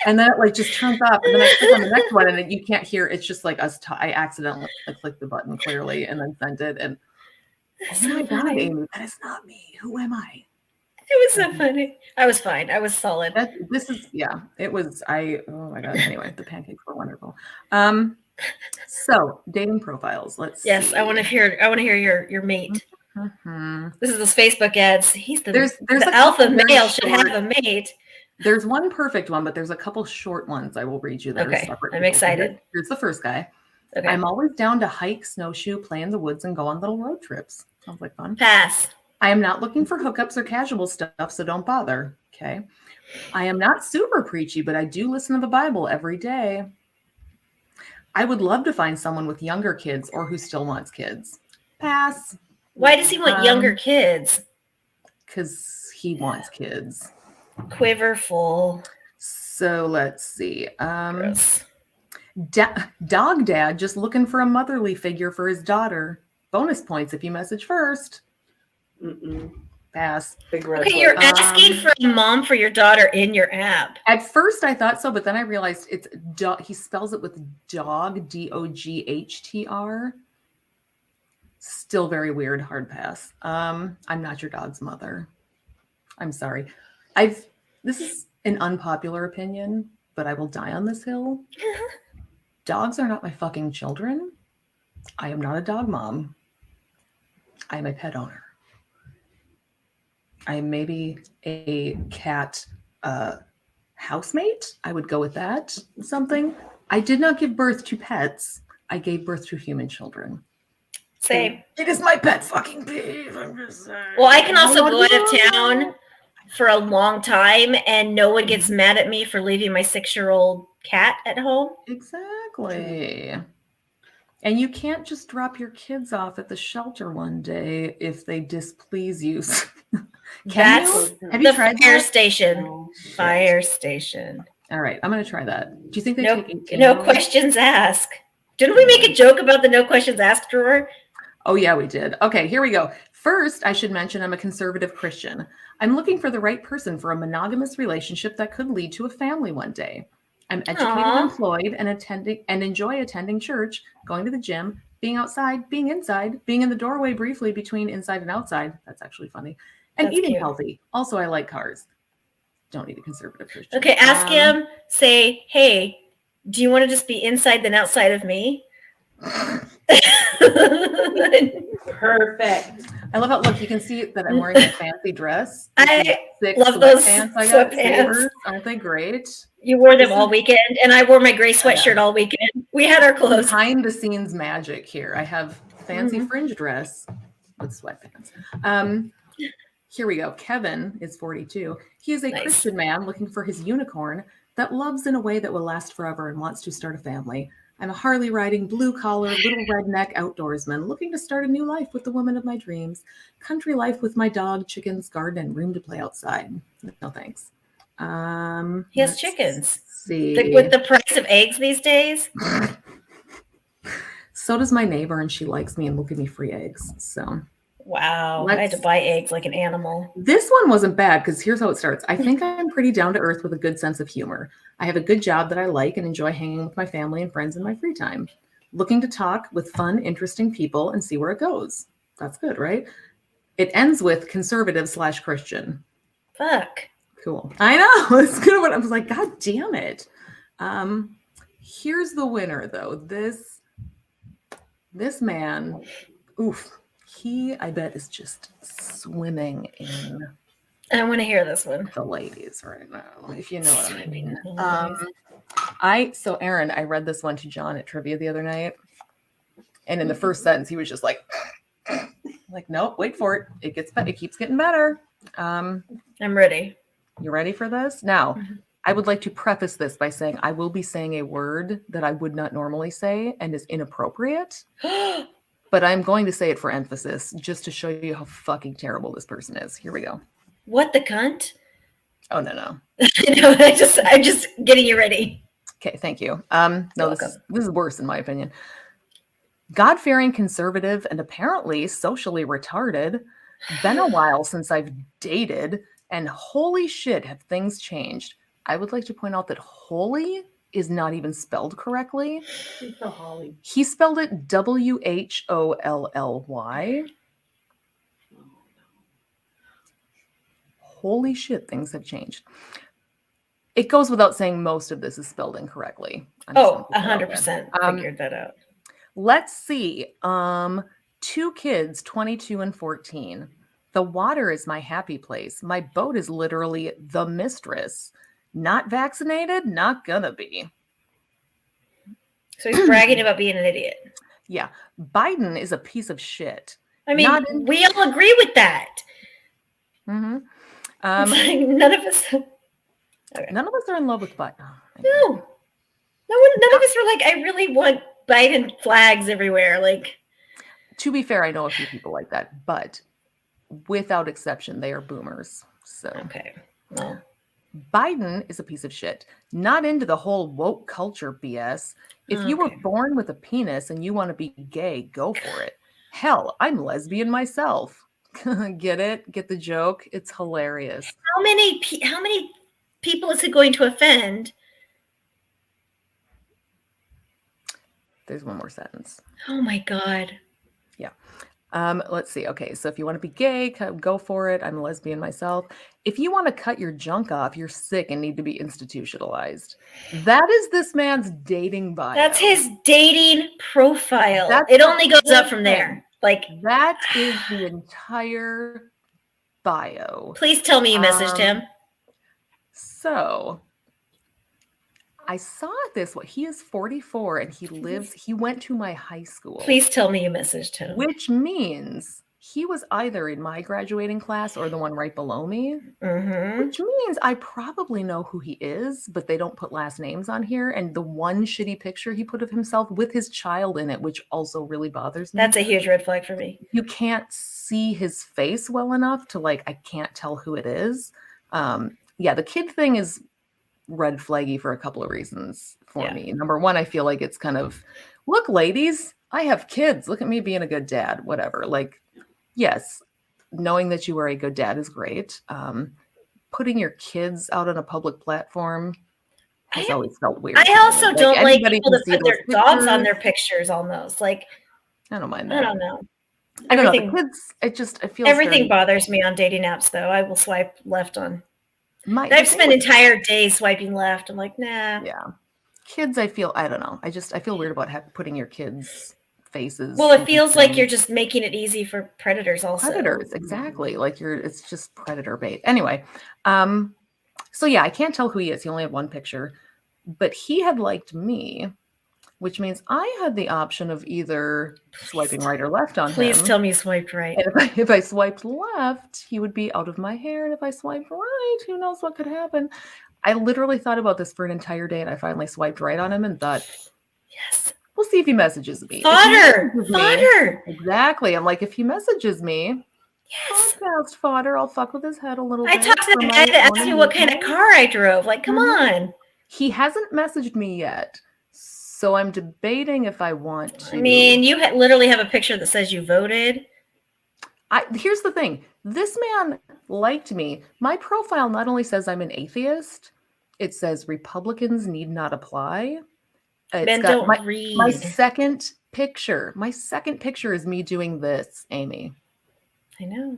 And then it like just turns off and then I click on the next one and then you can't hear, it's just like us, I accidentally clicked the button clearly and then sent it and oh my God, Amy, that is not me. Who am I? It was so funny. I was fine. I was solid. Oh my God. Anyway, the pancakes were wonderful. So dating profiles. Let's Yes, see. I want to hear your mate. Mm-hmm. This is those Facebook ads. He's there's the alpha male should have a mate. There's one perfect one, but there's a couple short ones I will read you that are separate. I'm excited. Here's the first guy. Okay. I'm always down to hike, snowshoe, play in the woods, and go on little road trips. Sounds like fun. Pass. I am not looking for hookups or casual stuff, so don't bother. Okay. I am not super preachy, but I do listen to the Bible every day. I would love to find someone with younger kids or who still wants kids. Pass. Why does he want younger kids? Because he wants kids. Quiver full. So let's see. Dog dad just looking for a motherly figure for his daughter. Bonus points if you message first. Pass. Big red Okay, you're asking for a mom for your daughter in your app. At first I thought so, but then I realized it's he spells it with dog, D-O-G-H-T-R. Still very weird. Hard pass. I'm not your dog's mother. I'm sorry. This is an unpopular opinion, but I will die on this hill. Dogs are not my fucking children. I am not a dog mom. I am a pet owner. I am maybe a cat housemate. I would go with that. Something. I did not give birth to pets. I gave birth to human children. Same. It is my pet fucking peeve. I'm just saying. Well, I can also go out of town for a long time and no one gets mad at me for leaving my 6-year-old cat at home. Exactly. And you can't just drop your kids off at the shelter one day if they displease you. That's Have you the tried fire that? station. No. Fire station. All right, I'm going to try that. Do you think they No, take 18 no hours? questions asked. Didn't we make a joke about the no questions asked drawer? Oh, yeah, we did. Okay, here we go. First, I should mention I'm a conservative Christian. I'm looking for the right person for a monogamous relationship that could lead to a family one day. I'm educated, Aw. employed, and enjoy attending church, going to the gym, being outside, being inside, being in the doorway briefly between inside and outside. That's actually funny. And That's eating cute. healthy. Also, I like cars. Don't need a conservative Christian. Okay, ask him, say, hey, do you want to just be inside than outside of me? Perfect. I love how, look, you can see that I'm wearing a fancy dress. I Thick love those sweatpants I got. sweatpants. Savers. Aren't they great? You wore them all weekend, and I wore my gray sweatshirt all weekend. We had our clothes. Behind the scenes magic here. I have fancy fringe dress with sweatpants. Here we go. Kevin is 42. He is a Christian man looking for his unicorn that loves in a way that will last forever and wants to start a family. I'm a Harley riding, blue collar, little redneck outdoorsman looking to start a new life with the woman of my dreams. Country life with my dog, chickens, garden, and room to play outside. No thanks. He has chickens. See. With the price of eggs these days. So does my neighbor, and she likes me and will give me free eggs. So. Wow. I had to buy eggs like an animal. This one wasn't bad because here's how it starts. I think I'm pretty down to earth with a good sense of humor. I have a good job that I like and enjoy hanging with my family and friends in my free time. Looking to talk with fun, interesting people and see where it goes. That's good, right? It ends with conservative/Christian. Fuck. Cool. I know. It's good. What I was like, God damn it. Here's the winner, though. This man, oof. He, I bet, is just swimming in. I want to hear this one. The ladies right now, if you know what I mean. So Aaron, I read this one to John at trivia the other night, and in the first sentence, he was just like, nope, wait for it. It keeps getting better. I'm ready. You ready for this? Now, I would like to preface this by saying I will be saying a word that I would not normally say and is inappropriate. But I'm going to say it for emphasis, just to show you how fucking terrible this person is. Here we go. What the cunt? Oh, no. No, I'm just getting you ready. Okay, thank you. No, this is worse in my opinion. God-fearing conservative and apparently socially retarded. Been a while since I've dated, and holy shit, have things changed. I would like to point out that holy is not even spelled correctly. He spelled it WHOLLY. Holy shit, things have changed. It goes without saying most of this is spelled incorrectly. 100% figured that out. Let's see. 2 kids, 22 and 14. The water is my happy place. My boat is literally the mistress. Not vaccinated? Not gonna be. So he's bragging about being an idiot. Yeah. Biden is a piece of shit. I mean, we all agree with that. Mm-hmm. None of us. Okay. None of us are in love with Biden. No. None of us are like, I really want Biden flags everywhere. Like, to be fair, I know a few people like that, but without exception, they are boomers. So okay. Well. Biden is a piece of shit. Not into the whole woke culture BS. If you were born with a penis and you want to be gay, go for it. Hell, I'm lesbian myself. Get it? Get the joke? It's hilarious. How many people is it going to offend? There's one more sentence. Oh my God. Yeah. Let's see. Okay, so if you want to be gay, go for it. I'm a lesbian myself. If you want to cut your junk off, you're sick and need to be institutionalized. That is this man's dating bio. That's his dating profile. It only goes up from there. Like, that is the entire bio. Please tell me you messaged him. So I saw this. He is 44 and he went to my high school. Please tell me you messaged him. Which means he was either in my graduating class or the one right below me. Which means I probably know who he is, but they don't put last names on here. And the one shitty picture he put of himself with his child in it, which also really bothers me. That's a huge red flag for me. You can't see his face well enough to I can't tell who it is. The kid thing is red flaggy for a couple of reasons for me. Number one, I feel like it's kind of, look, ladies, I have kids. Look at me being a good dad, whatever. Yes, knowing that you are a good dad is great. Putting your kids out on a public platform has always felt weird. I also don't like people to put their dogs on their pictures almost. I don't mind that. I don't know. I don't know. The kids, I feel everything bothers me on dating apps, though. I will swipe left on. I've spent entire days swiping left. I'm like, nah. Yeah. Kids, I don't know. I feel weird about putting your kids' faces. Well, it feels like you're just making it easy for predators also. Predators, exactly. It's just predator bait. Anyway, so yeah, I can't tell who he is. He only had one picture, but he had liked me, which means I had the option of either swiping right or left on him. Please tell me you swiped right. And if I swiped left, he would be out of my hair. And if I swiped right, who knows what could happen. I literally thought about this for an entire day, and I finally swiped right on him and thought, yes, we'll see if he messages me. Fodder. Exactly. I'm like, if he messages me, podcast fodder, I'll fuck with his head a little bit. I talked to the guy that asked me what kind of car I drove. Come on. He hasn't messaged me yet. So I'm debating if I want to. I mean, you literally have a picture that says you voted. Here's the thing. This man liked me. My profile not only says I'm an atheist, it says Republicans need not apply. Men don't read. My second picture is me doing this, Amy. I know.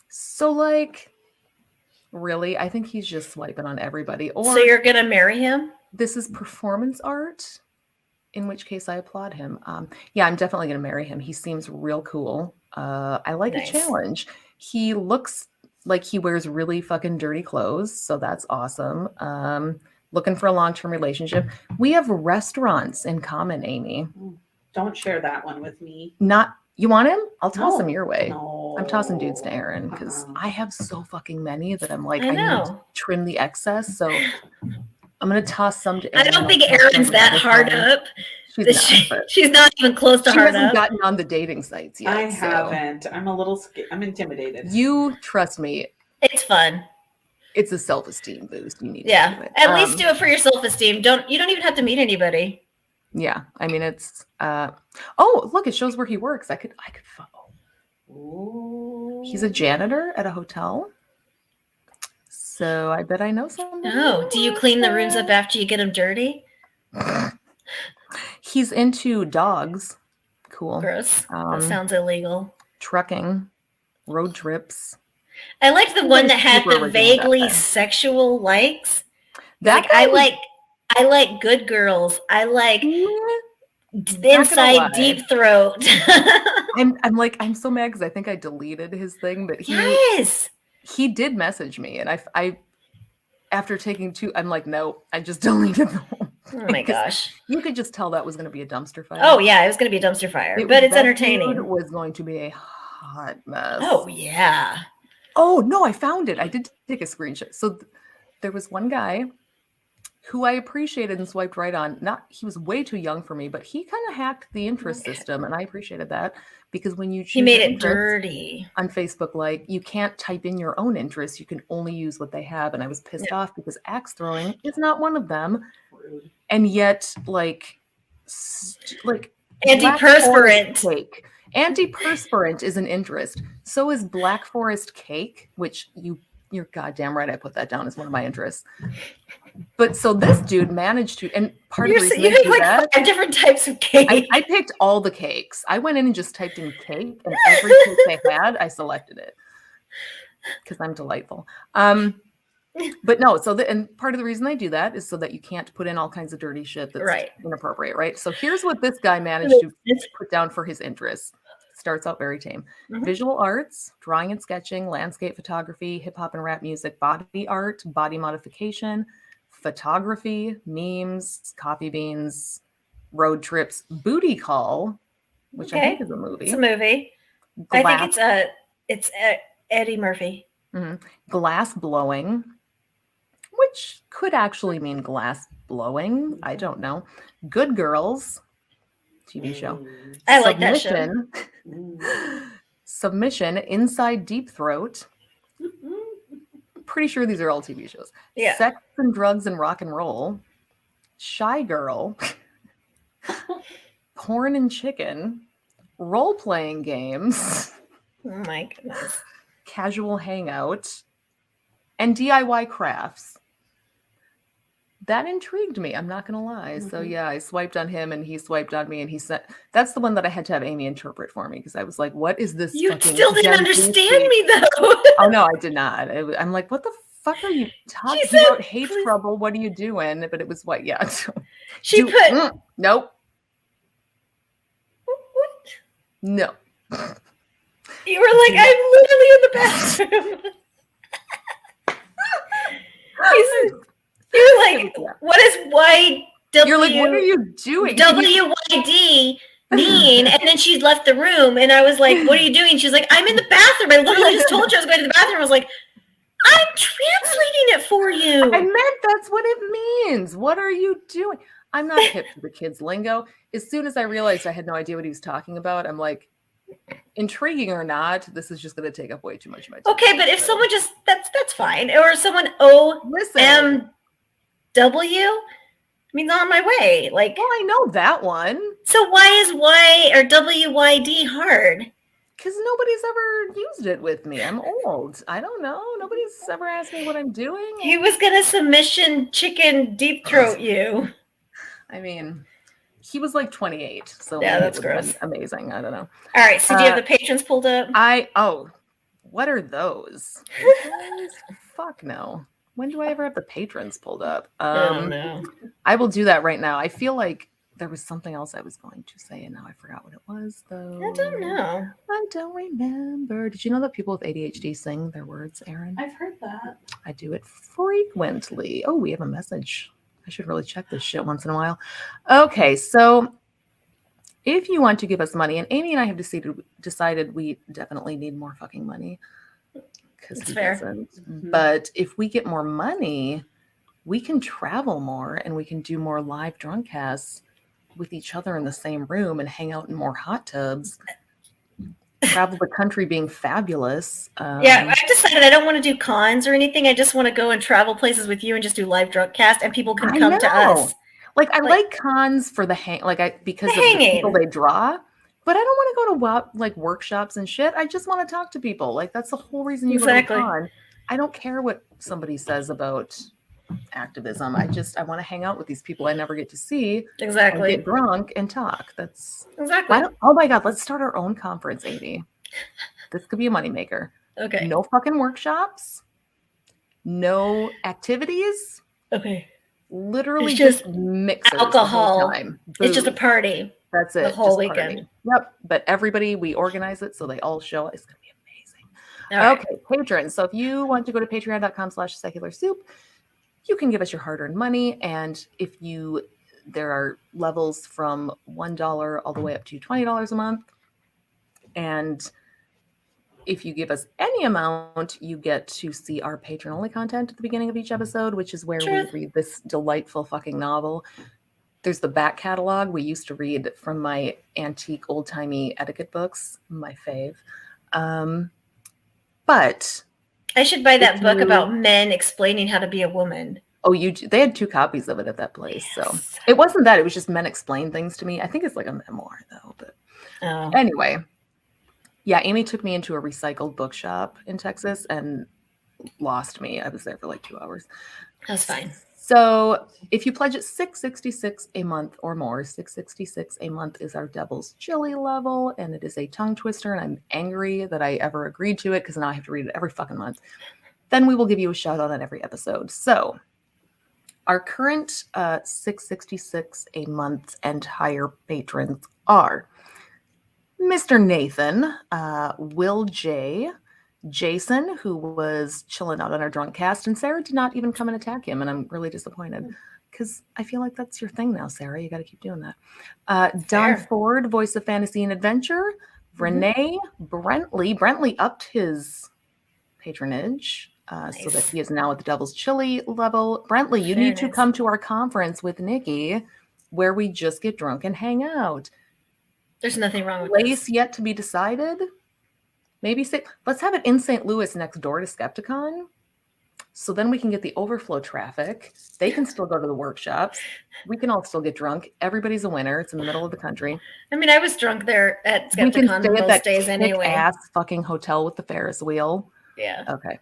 So really, I think he's just swiping on everybody. Or so you're going to marry him? This is performance art. In which case I applaud him. Yeah, I'm definitely going to marry him. He seems real cool. I like a challenge. He looks like he wears really fucking dirty clothes. So that's awesome. Looking for a long-term relationship. We have restaurants in common, Amy. Don't share that one with me. You want him? I'll toss him your way. No. I'm tossing dudes to Aaron because I have so fucking many that I'm like, I need to trim the excess. So I'm going to toss some to Aaron. I don't think Erin's that hard up. She's not even close to hard up. She hasn't gotten on the dating sites yet. I haven't. I'm a little scared. I'm intimidated. You trust me. It's fun. It's a self-esteem boost. You need to do it. At least do it for your self-esteem. You don't even have to meet anybody. Yeah. I mean, it's oh, look, it shows where he works. I could follow. Ooh. He's a janitor at a hotel. So I bet I know somebody. Oh, do you clean the rooms up after you get them dirty? He's into dogs. Cool. Gross. That sounds illegal. Trucking, road trips. I liked the one that had the vaguely sexual likes. I like good girls. I like inside deep throat. I'm so mad because I think I deleted his thing, but he did message me, and I after taking two, I'm like, no, I just deleted them. Oh my gosh. You could just tell that was going to be a dumpster fire. Oh yeah, it was going to be a dumpster fire, but it's entertaining. It was going to be a hot mess. Oh yeah. Oh no, I found it. I did take a screenshot. So there was one guy who I appreciated and swiped right on. He was way too young for me, but he kind of hacked the interest system, and I appreciated that because when you choose he made it dirty on Facebook, you can't type in your own interests. You can only use what they have, and I was pissed off because axe throwing is not one of them. Rude. And yet, antiperspirant cake. Antiperspirant is an interest. So is Black Forest cake, which you're goddamn right. I put that down as one of my interests. But so this dude managed to, and part of the reason you picked 5 different types of cake. I picked all the cakes. I went in and just typed in cake, and every cake they had, I selected it because I'm delightful. But no, and part of the reason I do that is so that you can't put in all kinds of dirty shit that's inappropriate, right? So here's what this guy managed to put down for his interests. Starts out very tame. Mm-hmm. Visual arts, drawing and sketching, landscape photography, hip hop and rap music, body art, body modification, photography, memes, coffee beans, road trips, booty call, which I think is a movie. It's a movie. I think it's Eddie Murphy. Glass blowing, which could actually mean glass blowing. I don't know. Good Girls, TV show. I like that show. Submission, Inside Deep Throat. Pretty sure these are all TV shows. Yeah. Sex and Drugs and Rock and Roll. Shy Girl. Porn and Chicken. Role-playing games. Oh my goodness. Casual Hangout. And DIY crafts. That intrigued me. I'm not going to lie. So yeah, I swiped on him and he swiped on me and he said, that's the one that I had to have Amy interpret for me because I was like, what is this? You still didn't understand me though. Oh no, I did not. I'm like, what the fuck are you talking about? Hate trouble. What are you doing? But it was what? Yeah. She put nope. What? No. You were like, I'm literally in the bathroom. You're like, what is YW? You're like, what are you doing? WYD mean? And then she left the room, and I was like, what are you doing? She's like, I'm in the bathroom. I literally just told you I was going to the bathroom. I was like, I'm translating it for you. I meant that's what it means. What are you doing? I'm not hip to the kids' lingo. As soon as I realized I had no idea what he was talking about, I'm like, intriguing or not, this is just going to take up way too much of my time. Okay, but if someone just, that's fine. Or someone OMW means on my way. Like, well, I know that one. So why is Y or WYD hard? Because nobody's ever used it with me. I'm old. I don't know. Nobody's ever asked me what I'm doing. He was going to submission chicken deep throat you. I mean, he was like 28. So yeah, that's gross. Amazing. I don't know. All right. So do you have the patrons pulled up? What are those? Fuck no. When do I ever have the patrons pulled up? No. I will do that right now. I feel like there was something else I was going to say, and now I forgot what it was, though. I don't know. I don't remember. Did you know that people with ADHD sing their words, Erin? I've heard that. I do it frequently. Oh, we have a message. I should really check this shit once in a while. Okay, so if you want to give us money, and Amy and I have decided we definitely need more fucking money. Because he doesn't. Mm-hmm. But if we get more money, we can travel more and we can do more live drunk casts with each other in the same room and hang out in more hot tubs. Travel the country being fabulous. Yeah, I've decided I don't want to do cons or anything. I just want to go and travel places with you and just do live drunk cast, and people can come to us. Like I like cons for the because of the people they draw. But I don't want to go to like workshops and shit. I just want to talk to people. Like that's the whole reason you go to a con. I don't care what somebody says about activism. I want to hang out with these people I never get to see. Exactly. Get drunk and talk. That's exactly. Oh my God, let's start our own conference, Amy. This could be a moneymaker. Okay. No fucking workshops. No activities. Okay. Literally just mixers alcohol. The whole time. It's just a party. That's it. The whole weekend. Party. Yep. But everybody, we organize it so they all show. It's going to be amazing. Okay. Patrons. So if you want to go to patreon.com/secularsoup, you can give us your hard-earned money. And there are levels from $1 all the way up to $20 a month. And if you give us any amount, you get to see our patron-only content at the beginning of each episode, which is where we read this delightful fucking novel. There's the back catalog we used to read from my antique old-timey etiquette books, my fave. But I should buy that book about men explaining how to be a woman. Oh, they had 2 copies of it at that place. Yes. So it wasn't that. It was just men explain things to me. I think it's like a memoir, though. But anyway, yeah, Amy took me into a recycled bookshop in Texas and lost me. I was there for like 2 hours. That's fine. So if you pledge at $6.66 a month or more, $6.66 a month is our Devil's Chili level, and it is a tongue twister, and I'm angry that I ever agreed to it because now I have to read it every fucking month. Then we will give you a shout out on every episode. So our current $6.66 a month and higher patrons are Mr. Nathan, Will J., Jason, who was chilling out on our drunk cast, and Sarah did not even come and attack him, and I'm really disappointed because I feel like that's your thing now, Sarah. You got to keep doing that. Don Ford, voice of Fantasy and Adventure. Renee Brentley upped his patronage so that he is now at the Devil's Chili level. Brentley, you need to come to our conference with Nikki where we just get drunk and hang out. There's nothing wrong with Place this. yet to be decided. Maybe let's have it in St. Louis next door to Skepticon. So then we can get the overflow traffic. They can still go to the workshops. We can all still get drunk. Everybody's a winner. It's in the middle of the country. I mean, I was drunk there at Skepticon most days anyway. Ass fucking hotel with the Ferris wheel. Yeah. Okay.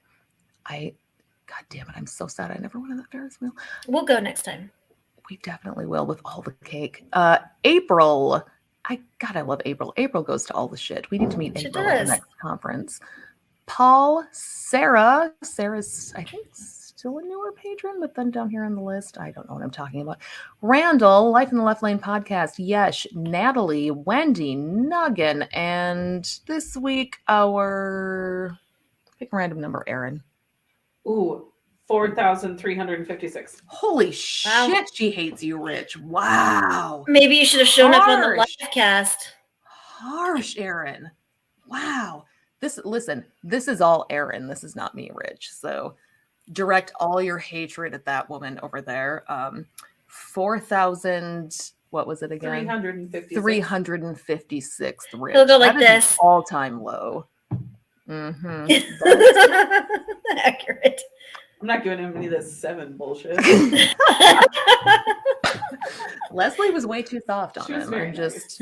God damn it. I'm so sad I never went on that Ferris wheel. We'll go next time. We definitely will with all the cake. April. I love April. April goes to all the shit. We need to meet April at the next conference. Paul, Sarah's, I think, still a newer patron, but then down here on the list, I don't know what I'm talking about. Randall, Life in the Left Lane podcast. Yesh, Natalie, Wendy, Nuggin, and this week pick a random number, Aaron. Ooh, 4,356. Holy shit, she hates you, Rich. Wow. Maybe you should have shown up on the live cast. Harsh, Aaron. Wow. This is all Aaron. This is not me, Rich. So direct all your hatred at that woman over there. 4,000, what was it again? 356. Rich. He'll go like this. All-time low. Mm-hmm. Accurate. I'm not giving him any of this 7 bullshit. Leslie was way too soft on him.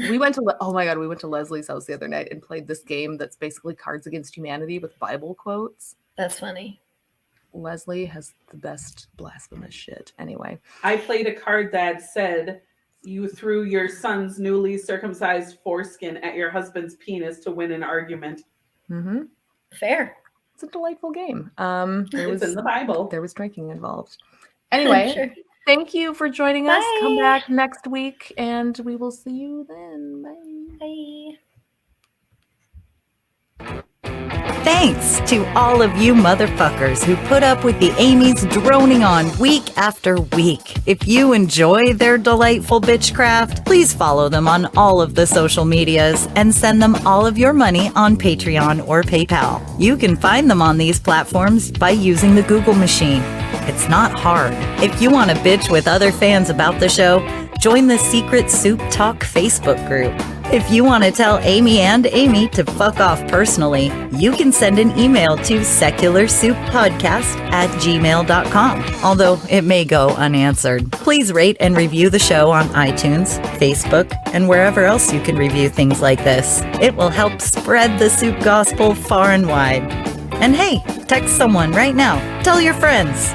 We went to Leslie's house the other night and played this game that's basically Cards Against Humanity with Bible quotes. That's funny. Leslie has the best blasphemous shit. Anyway. I played a card that said you threw your son's newly circumcised foreskin at your husband's penis to win an argument. Mm-hmm. Fair. It's a delightful game. It's in the Bible. There was drinking involved. Anyway, sure. Thank you for joining us. Bye. Come back next week and we will see you then. Bye. Bye. Thanks to all of you motherfuckers who put up with the Amy's droning on week after week. If you enjoy their delightful bitchcraft, please follow them on all of the social medias and send them all of your money on Patreon or PayPal. You can find them on these platforms by using the Google machine. It's not hard. If you want to bitch with other fans about the show, join the Secret Soup Talk Facebook group. If you want to tell Amy and Amy to fuck off personally, you can send an email to secularsouppodcast@gmail.com, although it may go unanswered. Please rate and review the show on iTunes, Facebook, and wherever else you can review things like this. It will help spread the soup gospel far and wide. And hey, text someone right now. Tell your friends.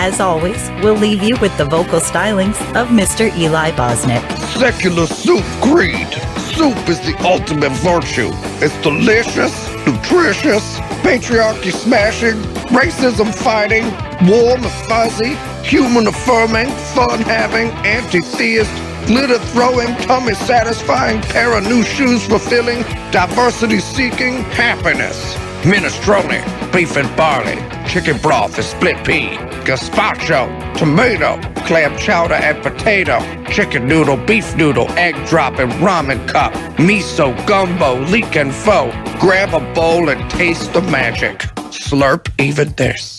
As always, we'll leave you with the vocal stylings of Mr. Eli Bosnick. Secular soup creed. Soup is the ultimate virtue. It's delicious, nutritious, patriarchy smashing, racism fighting, warm and fuzzy, human affirming, fun having, anti-theist, glitter throwing, tummy satisfying, pair of new shoes fulfilling, diversity seeking, happiness. Minestrone, beef and barley, chicken broth and split pea, gazpacho, tomato, clam chowder and potato, chicken noodle, beef noodle, egg drop and ramen cup, miso, gumbo, leek and pho. Grab a bowl and taste the magic. Slurp even this.